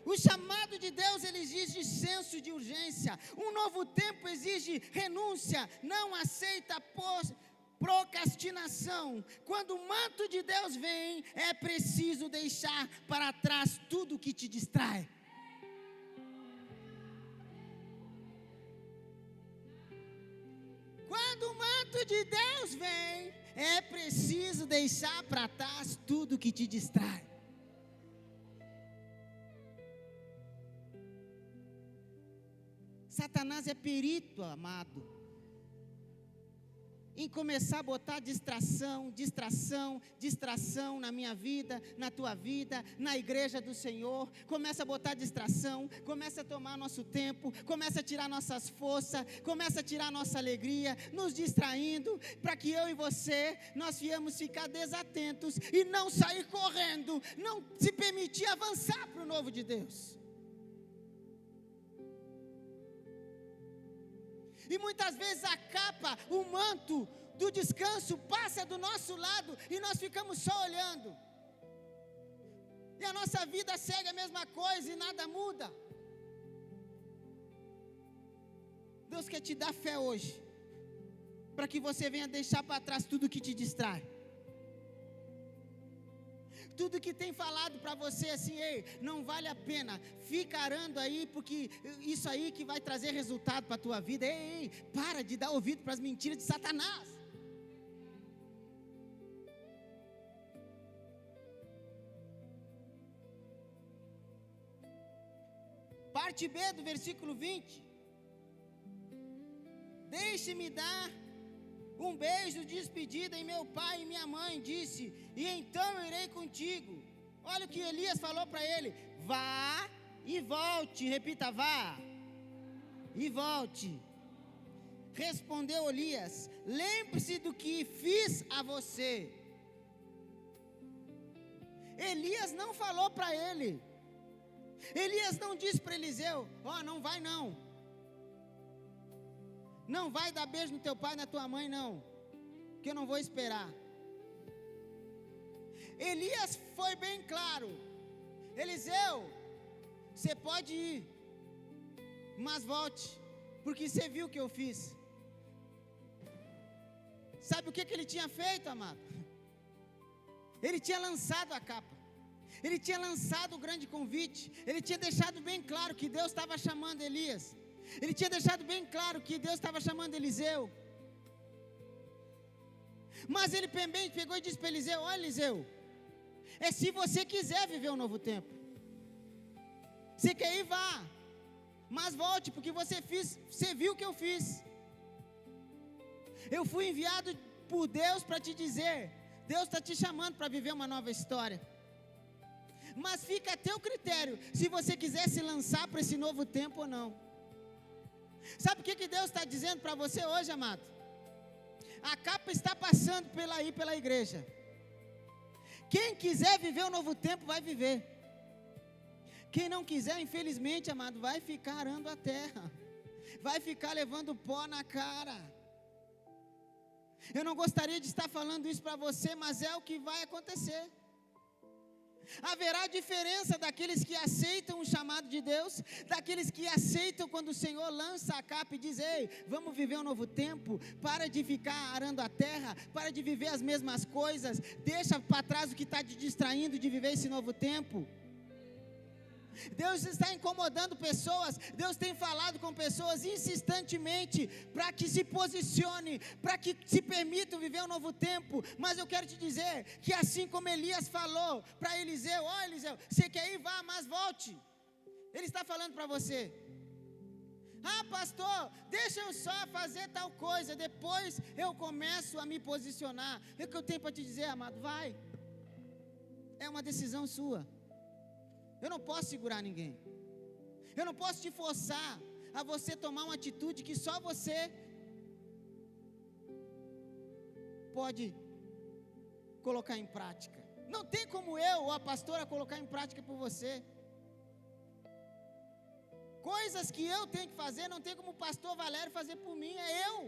O chamado de Deus, ele exige senso de urgência. Um novo tempo exige renúncia, não aceita procrastinação. Quando o manto de Deus vem, é preciso deixar para trás tudo que te distrai. Quando o manto de Deus vem, é preciso deixar para trás tudo que te distrai. Satanás é perito, amado, em começar a botar distração na minha vida, na tua vida, na igreja do Senhor. Começa a botar distração, começa a tomar nosso tempo, começa a tirar nossas forças, começa a tirar nossa alegria, nos distraindo, para que eu e você, nós viemos ficar desatentos e não sair correndo, não se permitir avançar para o novo de Deus. E muitas vezes a capa, o manto do descanso passa do nosso lado e nós ficamos só olhando. E a nossa vida segue a mesma coisa e nada muda. Deus quer te dar fé hoje, para que você venha deixar para trás tudo que te distrai. Tudo que tem falado para você assim, ei, não vale a pena, fica arando aí, porque isso aí que vai trazer resultado para a tua vida. Ei, para de dar ouvido para as mentiras de Satanás. Parte B do versículo 20. Deixe-me dar um beijo de despedida em meu pai e minha mãe, disse, e então eu irei contigo. Olha o que Elias falou para ele: vá e volte. Repita: vá e volte. Respondeu Elias: lembre-se do que fiz a você. Elias não falou para ele. Elias não disse para Eliseu: ó, não vai não. Não vai dar beijo no teu pai e na tua mãe, não, que eu não vou esperar. Elias foi bem claro: Eliseu, você pode ir, mas volte, porque você viu o que eu fiz. Sabe o que ele tinha feito, amado? Ele tinha lançado a capa, ele tinha lançado o grande convite, ele tinha deixado bem claro que Deus estava chamando Elias. Ele tinha deixado bem claro que Deus estava chamando Eliseu. Mas ele também pegou e disse para Eliseu: olha, Eliseu, é se você quiser viver um novo tempo. Você quer ir, vá, mas volte, porque você viu o que eu fiz. Eu fui enviado por Deus para te dizer: Deus está te chamando para viver uma nova história. Mas fica a teu critério, se você quiser se lançar para esse novo tempo ou não. Sabe o que Deus está dizendo para você hoje, amado? A capa está passando pela igreja. Quem quiser viver o novo tempo, vai viver. Quem não quiser, infelizmente, amado, vai ficar arando a terra, vai ficar levando pó na cara. Eu não gostaria de estar falando isso para você, mas é o que vai acontecer. Haverá diferença daqueles que aceitam o chamado de Deus, daqueles que aceitam quando o Senhor lança a capa e diz: ei, vamos viver um novo tempo, para de ficar arando a terra, para de viver as mesmas coisas, deixa para trás o que está te distraindo de viver esse novo tempo. Deus está incomodando pessoas, Deus tem falado com pessoas insistentemente, para que se posicione, para que se permitam viver um novo tempo. Mas eu quero te dizer, que assim como Elias falou para Eliseu: ó, Eliseu, você quer ir, vá, mas volte. Ele está falando para você: ah, pastor, deixa eu só fazer tal coisa, depois eu começo a me posicionar. É o que eu tenho para te dizer, amado: vai, é uma decisão sua. Eu não posso segurar ninguém. Eu não posso te forçar a você tomar uma atitude que só você pode colocar em prática. Não tem como eu ou a pastora colocar em prática por você. Coisas que eu tenho que fazer, não tem como o pastor Valério fazer por mim, é eu.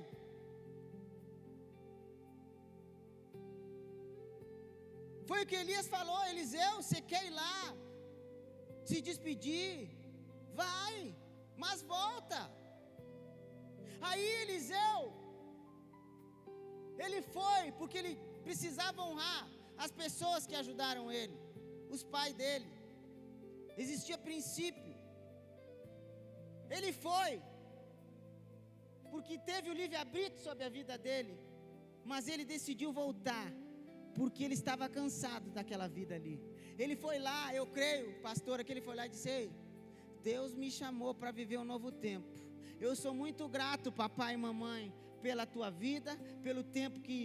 Foi o que Elias falou: Eliseu, você quer ir lá? se despedir, vai, mas volta. Aí Eliseu, ele foi porque ele precisava honrar as pessoas que ajudaram ele, os pais dele. Existia princípio. Ele foi porque teve o livre-arbítrio sobre a vida dele, mas ele decidiu voltar porque ele estava cansado daquela vida ali. Ele foi lá, eu creio, pastora, que ele foi lá e disse: ei, Deus me chamou para viver um novo tempo. Eu sou muito grato, papai e mamãe, pela tua vida, pelo tempo que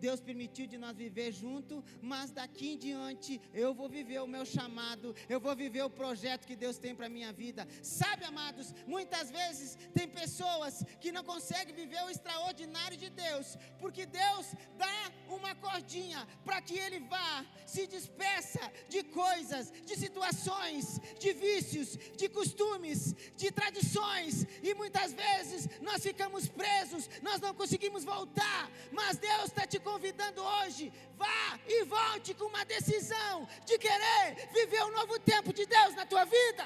Deus permitiu de nós viver junto, mas daqui em diante eu vou viver o meu chamado, eu vou viver o projeto que Deus tem para a minha vida. Sabe, amados, muitas vezes tem pessoas que não conseguem viver o extraordinário de Deus, porque Deus dá uma cordinha para que ele vá, se despeça de coisas, de situações, de vícios, de costumes, de tradições, e muitas vezes nós ficamos presos, nós não conseguimos voltar, mas Deus está te convidando hoje, vá e volte com uma decisão de querer viver um novo tempo de Deus na tua vida.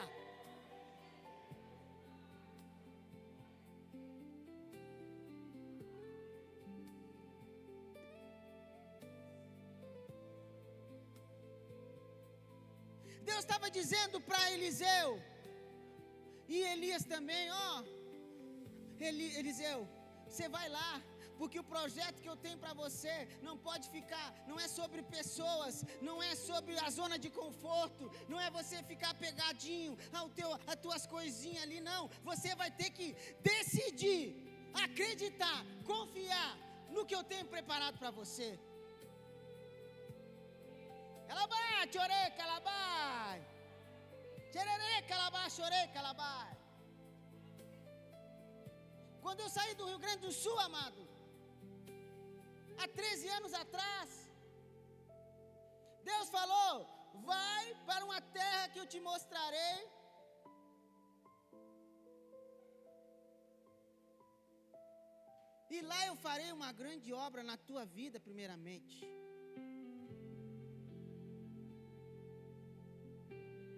Deus estava dizendo para Eliseu, e Elias também, Eliseu, você vai lá, porque o projeto que eu tenho para você não pode ficar, não é sobre pessoas, não é sobre a zona de conforto, não é você ficar pegadinho às tuas coisinhas ali, não. Você vai ter que decidir, acreditar, confiar no que eu tenho preparado para você. Calabai, chorei, calabai. Chererê, calabai, chorei, calabai. Quando eu saí do Rio Grande do Sul, amado, há 13 anos atrás, Deus falou: vai para uma terra que eu te mostrarei. E lá eu farei uma grande obra na tua vida, primeiramente.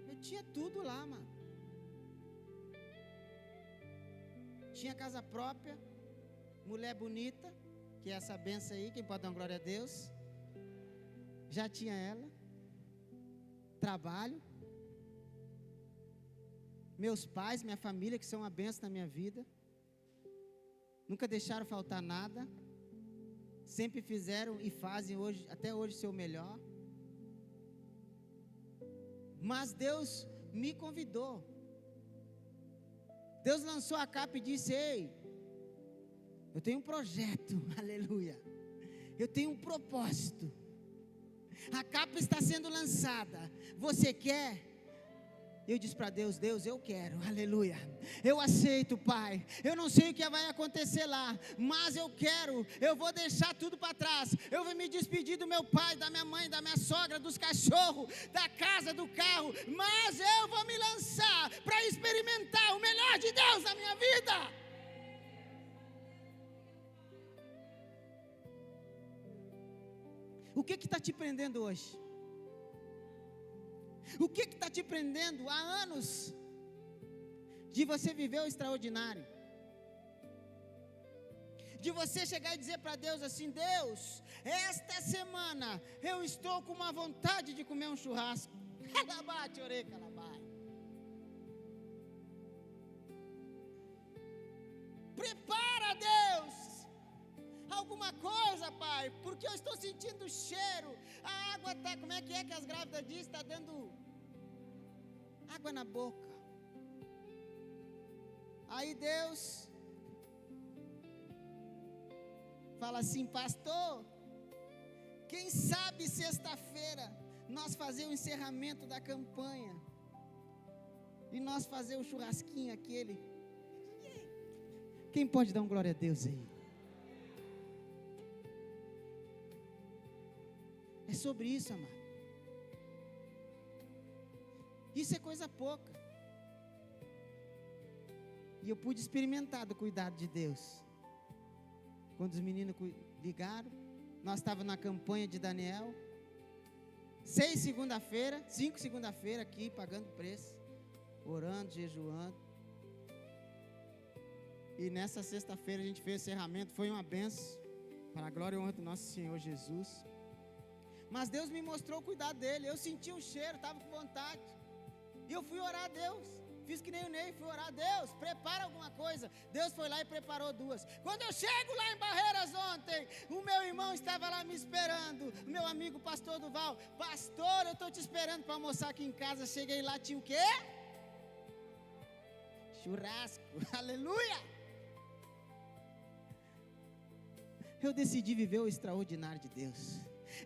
Eu tinha tudo lá, mano. Tinha casa própria, mulher bonita, que é essa benção aí, quem pode dar uma glória a Deus? Já tinha ela. Trabalho. Meus pais, minha família, que são uma benção na minha vida. Nunca deixaram faltar nada. Sempre fizeram e fazem hoje, até hoje, o seu melhor. Mas Deus me convidou. Deus lançou a capa e disse: ei, eu tenho um projeto, aleluia. Eu tenho um propósito. A capa está sendo lançada. Você quer? Eu disse para Deus: Deus, eu quero, aleluia. Eu aceito, Pai. Eu não sei o que vai acontecer lá, mas eu quero. Eu vou deixar tudo para trás. Eu vou me despedir do meu pai, da minha mãe, da minha sogra, dos cachorros, da casa, do carro. Mas eu vou me lançar para experimentar o melhor de Deus na minha vida. O que está te prendendo hoje? O que está te prendendo há anos de você viver o extraordinário? De você chegar e dizer para Deus assim: Deus, esta semana eu estou com uma vontade de comer um churrasco. Prepara, Deus, alguma coisa, Pai, porque eu estou sentindo o cheiro. A água está, como é que as grávidas dizem? Está dando água na boca. Aí Deus fala assim: pastor, quem sabe sexta-feira nós fazer o encerramento da campanha e nós fazer o churrasquinho aquele. Quem pode dar um glória a Deus aí? É sobre isso, amado. Isso é coisa pouca. E eu pude experimentar do cuidado de Deus. Quando os meninos ligaram, nós estávamos na campanha de Daniel. 5 segunda-feira aqui, pagando preço. orando, jejuando. E nessa sexta-feira a gente fez o encerramento, foi uma benção, para a glória e honra do nosso Senhor Jesus. Mas Deus me mostrou o cuidado dele, eu senti um cheiro, estava com vontade, e eu fui orar a Deus, fiz que nem o Ney, fui orar a Deus, prepara alguma coisa. Deus foi lá e preparou 2. Quando eu chego lá em Barreiras ontem, o meu irmão estava lá me esperando, o meu amigo pastor Duval, pastor, eu estou te esperando para almoçar aqui em casa. Cheguei lá, tinha o quê? Churrasco, aleluia! Eu decidi viver o extraordinário de Deus.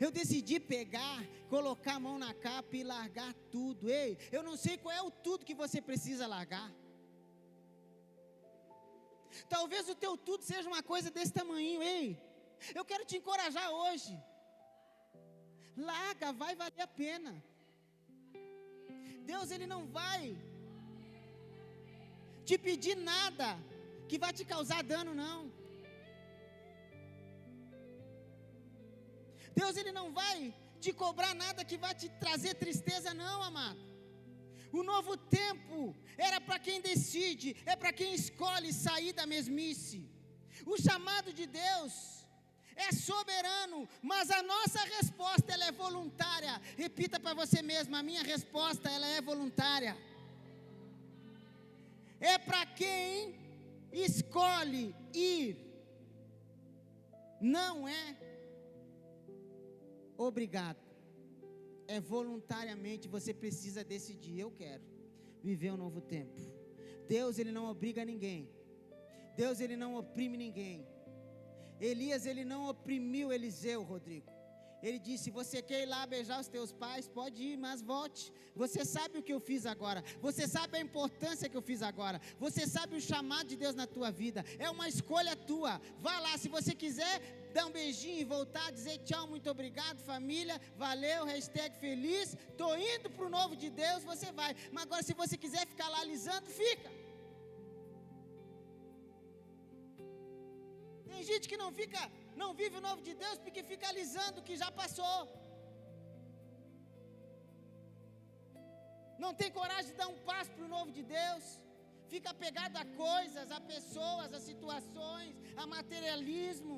Eu decidi pegar, colocar a mão na capa e largar tudo. Ei, eu não sei qual é o tudo que você precisa largar. Talvez o teu tudo seja uma coisa desse tamanho. Ei, eu quero te encorajar hoje. Larga, vai valer a pena. Deus, Ele não vai te pedir nada que vai te causar dano, não. Deus, Ele não vai te cobrar nada que vai te trazer tristeza, não, amado. O novo tempo era para quem decide, é para quem escolhe sair da mesmice. O chamado de Deus é soberano, mas a nossa resposta, ela é voluntária. Repita para você mesmo, a minha resposta, ela é voluntária. É para quem escolhe ir, não é obrigado, é voluntariamente. Você precisa decidir, eu quero viver um novo tempo. Deus, Ele não obriga ninguém. Deus, Ele não oprime ninguém. Elias, ele não oprimiu Eliseu, Rodrigo. Ele disse: você quer ir lá beijar os teus pais? Pode ir, mas volte. Você sabe o que eu fiz agora. Você sabe a importância que eu fiz agora. Você sabe o chamado de Deus na tua vida. É uma escolha tua. Vá lá, se você quiser dar um beijinho e voltar, dizer tchau, muito obrigado, família, valeu, #feliz, estou indo para o novo de Deus, você vai. Mas agora, se você quiser ficar lá alisando, fica. Tem gente que não vive o novo de Deus porque fica alisando o que já passou. Não tem coragem de dar um passo para o novo de Deus. Fica apegado a coisas, a pessoas, a situações, a materialismo.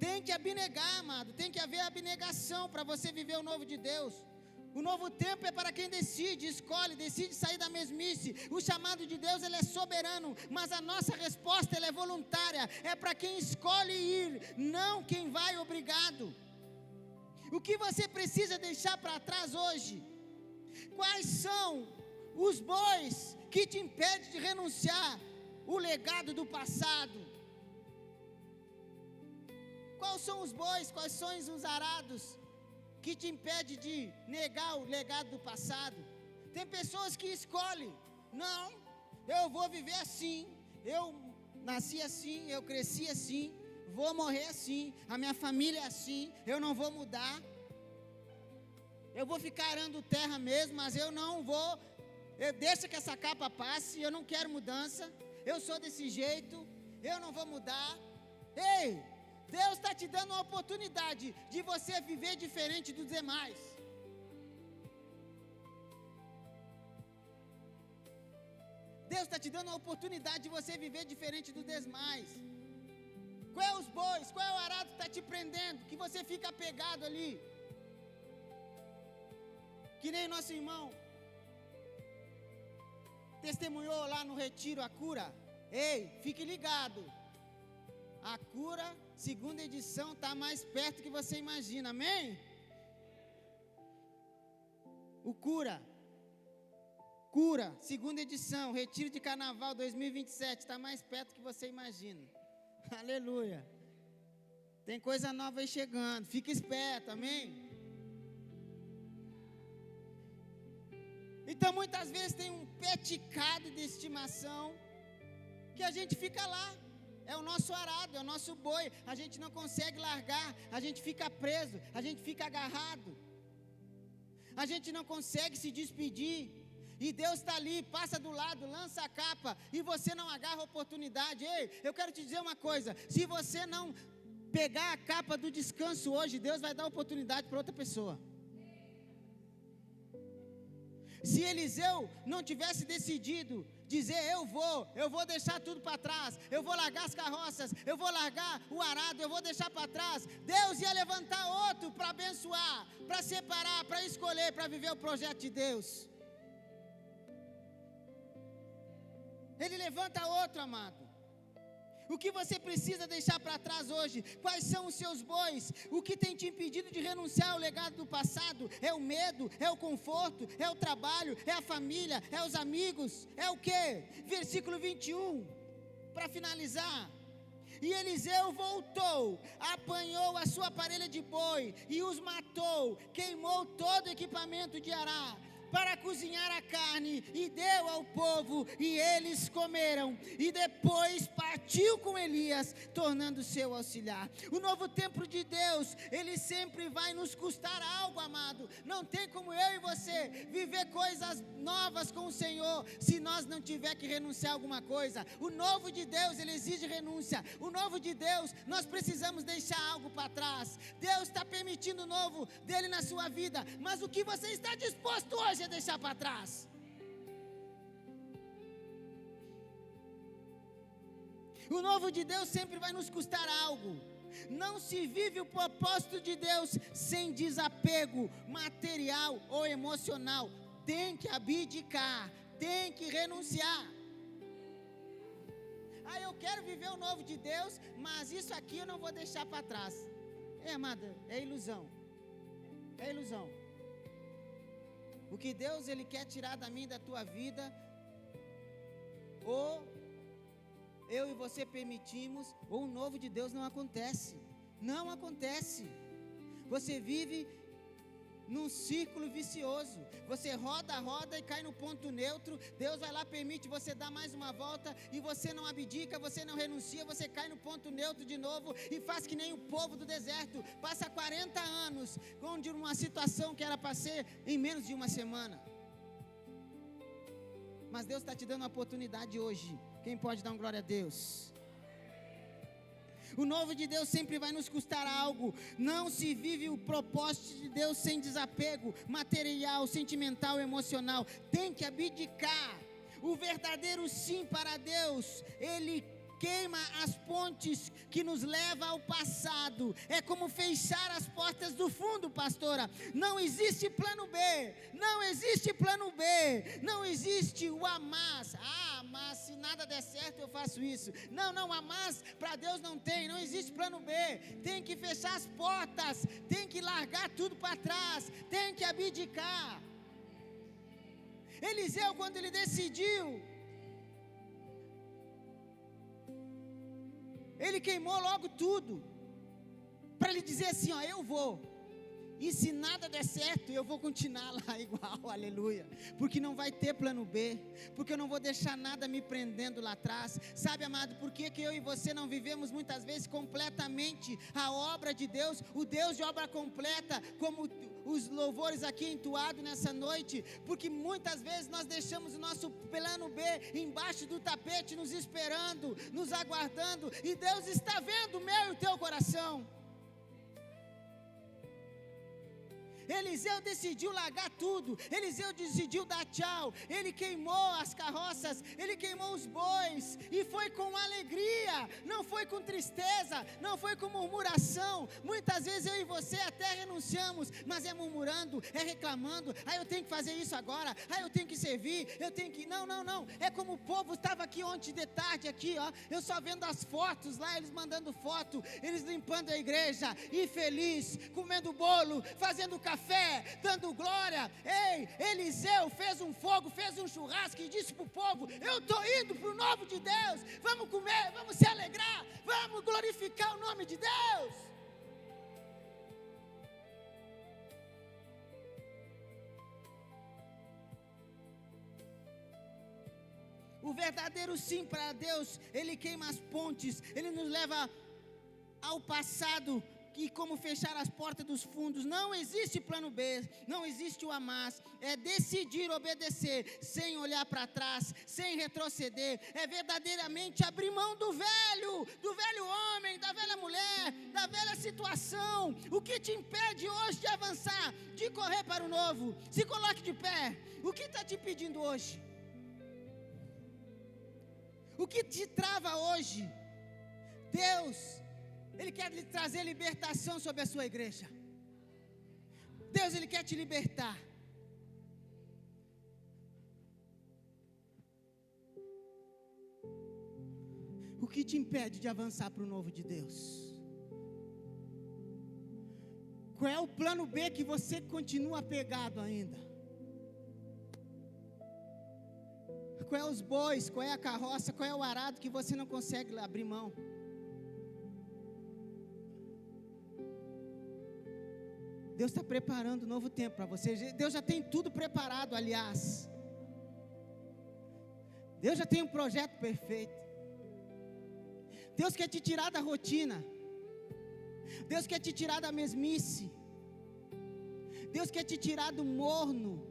Tem que abnegar, amado. Tem que haver abnegação para você viver o novo de Deus. O novo tempo é para quem decide, escolhe, decide sair da mesmice. O chamado de Deus, ele é soberano, mas a nossa resposta, ela é voluntária. É para quem escolhe ir, não quem vai obrigado. O que você precisa deixar para trás hoje? Quais são os bois que te impedem de renunciar o legado do passado? Quais são os bois, quais são os arados que te impede de negar o legado do passado? Tem pessoas que escolhem: não, eu vou viver assim, eu nasci assim, eu cresci assim, vou morrer assim, a minha família é assim, eu não vou mudar, eu vou ficar arando terra mesmo, mas eu não vou, deixa que essa capa passe, eu não quero mudança, eu sou desse jeito, eu não vou mudar. Ei, Deus está te dando uma oportunidade de você viver diferente dos demais. Deus está te dando a oportunidade de você viver diferente dos demais. Qual é os bois, qual é o arado que está te prendendo, que você fica apegado ali? Que nem nosso irmão testemunhou lá no retiro a cura. Ei, fique ligado. A cura, segunda edição, está mais perto que você imagina, amém? O cura, segunda edição, retiro de carnaval 2027, está mais perto que você imagina. Aleluia. Tem coisa nova aí chegando, fica esperto, amém? Então muitas vezes tem um peticado de estimação que a gente fica lá. É o nosso arado, é o nosso boi. A gente não consegue largar, a gente fica preso, a gente fica agarrado. A gente não consegue se despedir. E Deus está ali, passa do lado, lança a capa, e você não agarra a oportunidade. Ei, eu quero te dizer uma coisa: se você não pegar a capa do descanso hoje, Deus vai dar oportunidade para outra pessoa. Se Eliseu não tivesse decidido dizer, eu vou deixar tudo para trás, eu vou largar as carroças, eu vou largar o arado, eu vou deixar para trás, Deus ia levantar outro para abençoar, para separar, para escolher, para viver o projeto de Deus. Ele levanta outro, amado. O que você precisa deixar para trás hoje? Quais são os seus bois? O que tem te impedido de renunciar ao legado do passado? É o medo? É o conforto? É o trabalho? É a família? É os amigos? É o quê? Versículo 21, para finalizar. E Eliseu voltou, apanhou a sua parelha de boi e os matou, queimou todo o equipamento de arar para cozinhar a carne, e deu ao povo, e eles comeram, e depois partiu com Elias, tornando seu auxiliar. O novo templo de Deus, ele sempre vai nos custar algo, amado. Não tem como eu e você viver coisas novas com o Senhor, se nós não tiver que renunciar a alguma coisa. O novo de Deus, ele exige renúncia. O novo de Deus, nós precisamos deixar algo para trás. Deus está permitindo o novo dele na sua vida, mas o que você está disposto hoje a deixar para trás? O novo de Deus sempre vai nos custar algo. Não se vive o propósito de Deus sem desapego material ou emocional. Tem que abdicar, tem que renunciar. Eu quero viver o novo de Deus, mas isso aqui eu não vou deixar para trás. Amada, é ilusão. É ilusão. O que Deus ele quer tirar da minha e da tua vida, ou eu e você permitimos, ou o novo de Deus não acontece. Não acontece. Você vive num círculo vicioso. Você roda e cai no ponto neutro. Deus vai lá, permite você dar mais uma volta, e você não abdica, você não renuncia, você cai no ponto neutro de novo, e faz que nem o povo do deserto, passa 40 anos, onde uma situação que era para ser em menos de uma semana. Mas Deus está te dando uma oportunidade hoje. Quem pode dar uma glória a Deus? O novo de Deus sempre vai nos custar algo. Não se vive o propósito de Deus sem desapego material, sentimental, emocional. Tem que abdicar. O verdadeiro sim para Deus, ele queima as pontes que nos levam ao passado. É como fechar as portas do fundo, pastora. Não existe plano B. Não existe plano B. Não existe o mas. Mas se nada der certo eu faço isso. Não, mas para Deus não tem. Não existe plano B. Tem que fechar as portas. Tem que largar tudo para trás. Tem que abdicar. Eliseu, quando ele decidiu, ele queimou logo tudo, para ele dizer assim, eu vou, e se nada der certo, eu vou continuar lá igual, aleluia, porque não vai ter plano B, porque eu não vou deixar nada me prendendo lá atrás. Sabe, amado, por que eu e você não vivemos muitas vezes completamente a obra de Deus, o Deus de obra completa, como os louvores aqui entoados nessa noite? Porque muitas vezes nós deixamos o nosso plano B embaixo do tapete, nos esperando, nos aguardando, e Deus está vendo o meu e o teu coração. Eliseu decidiu largar tudo. Eliseu decidiu dar tchau. Ele queimou as carroças, ele queimou os bois, e foi com alegria, não foi com tristeza, não foi com murmuração. Muitas vezes eu e você até renunciamos, mas é murmurando, é reclamando. Eu tenho que fazer isso agora, eu tenho que servir, eu tenho que... Não, é como o povo estava aqui ontem de tarde, aqui, eu só vendo as fotos lá, eles mandando foto, eles limpando a igreja, e feliz, comendo bolo, fazendo café, dando glória. Eliseu fez um fogo, fez um churrasco, e disse para o povo, eu estou indo para o novo de Deus, vamos comer, vamos se alegrar, vamos glorificar o nome de Deus. O verdadeiro sim para Deus, ele queima as pontes, ele nos leva ao passado e como fechar as portas dos fundos. Não existe plano B, não existe o a mais. É decidir obedecer, sem olhar para trás, sem retroceder. É verdadeiramente abrir mão do velho homem, da velha mulher, da velha situação. O que te impede hoje de avançar, de correr para o novo? Se coloque de pé. O que está te pedindo hoje? O que te trava hoje? Deus, Ele quer lhe trazer libertação sobre a sua igreja. Deus, Ele quer te libertar. O que te impede de avançar para o novo de Deus? Qual é o plano B que você continua apegado ainda? Qual é os bois, qual é a carroça, qual é o arado que você não consegue abrir mão? Deus está preparando um novo tempo para você. Deus já tem tudo preparado, aliás. Deus já tem um projeto perfeito. Deus quer te tirar da rotina. Deus quer te tirar da mesmice. Deus quer te tirar do morno.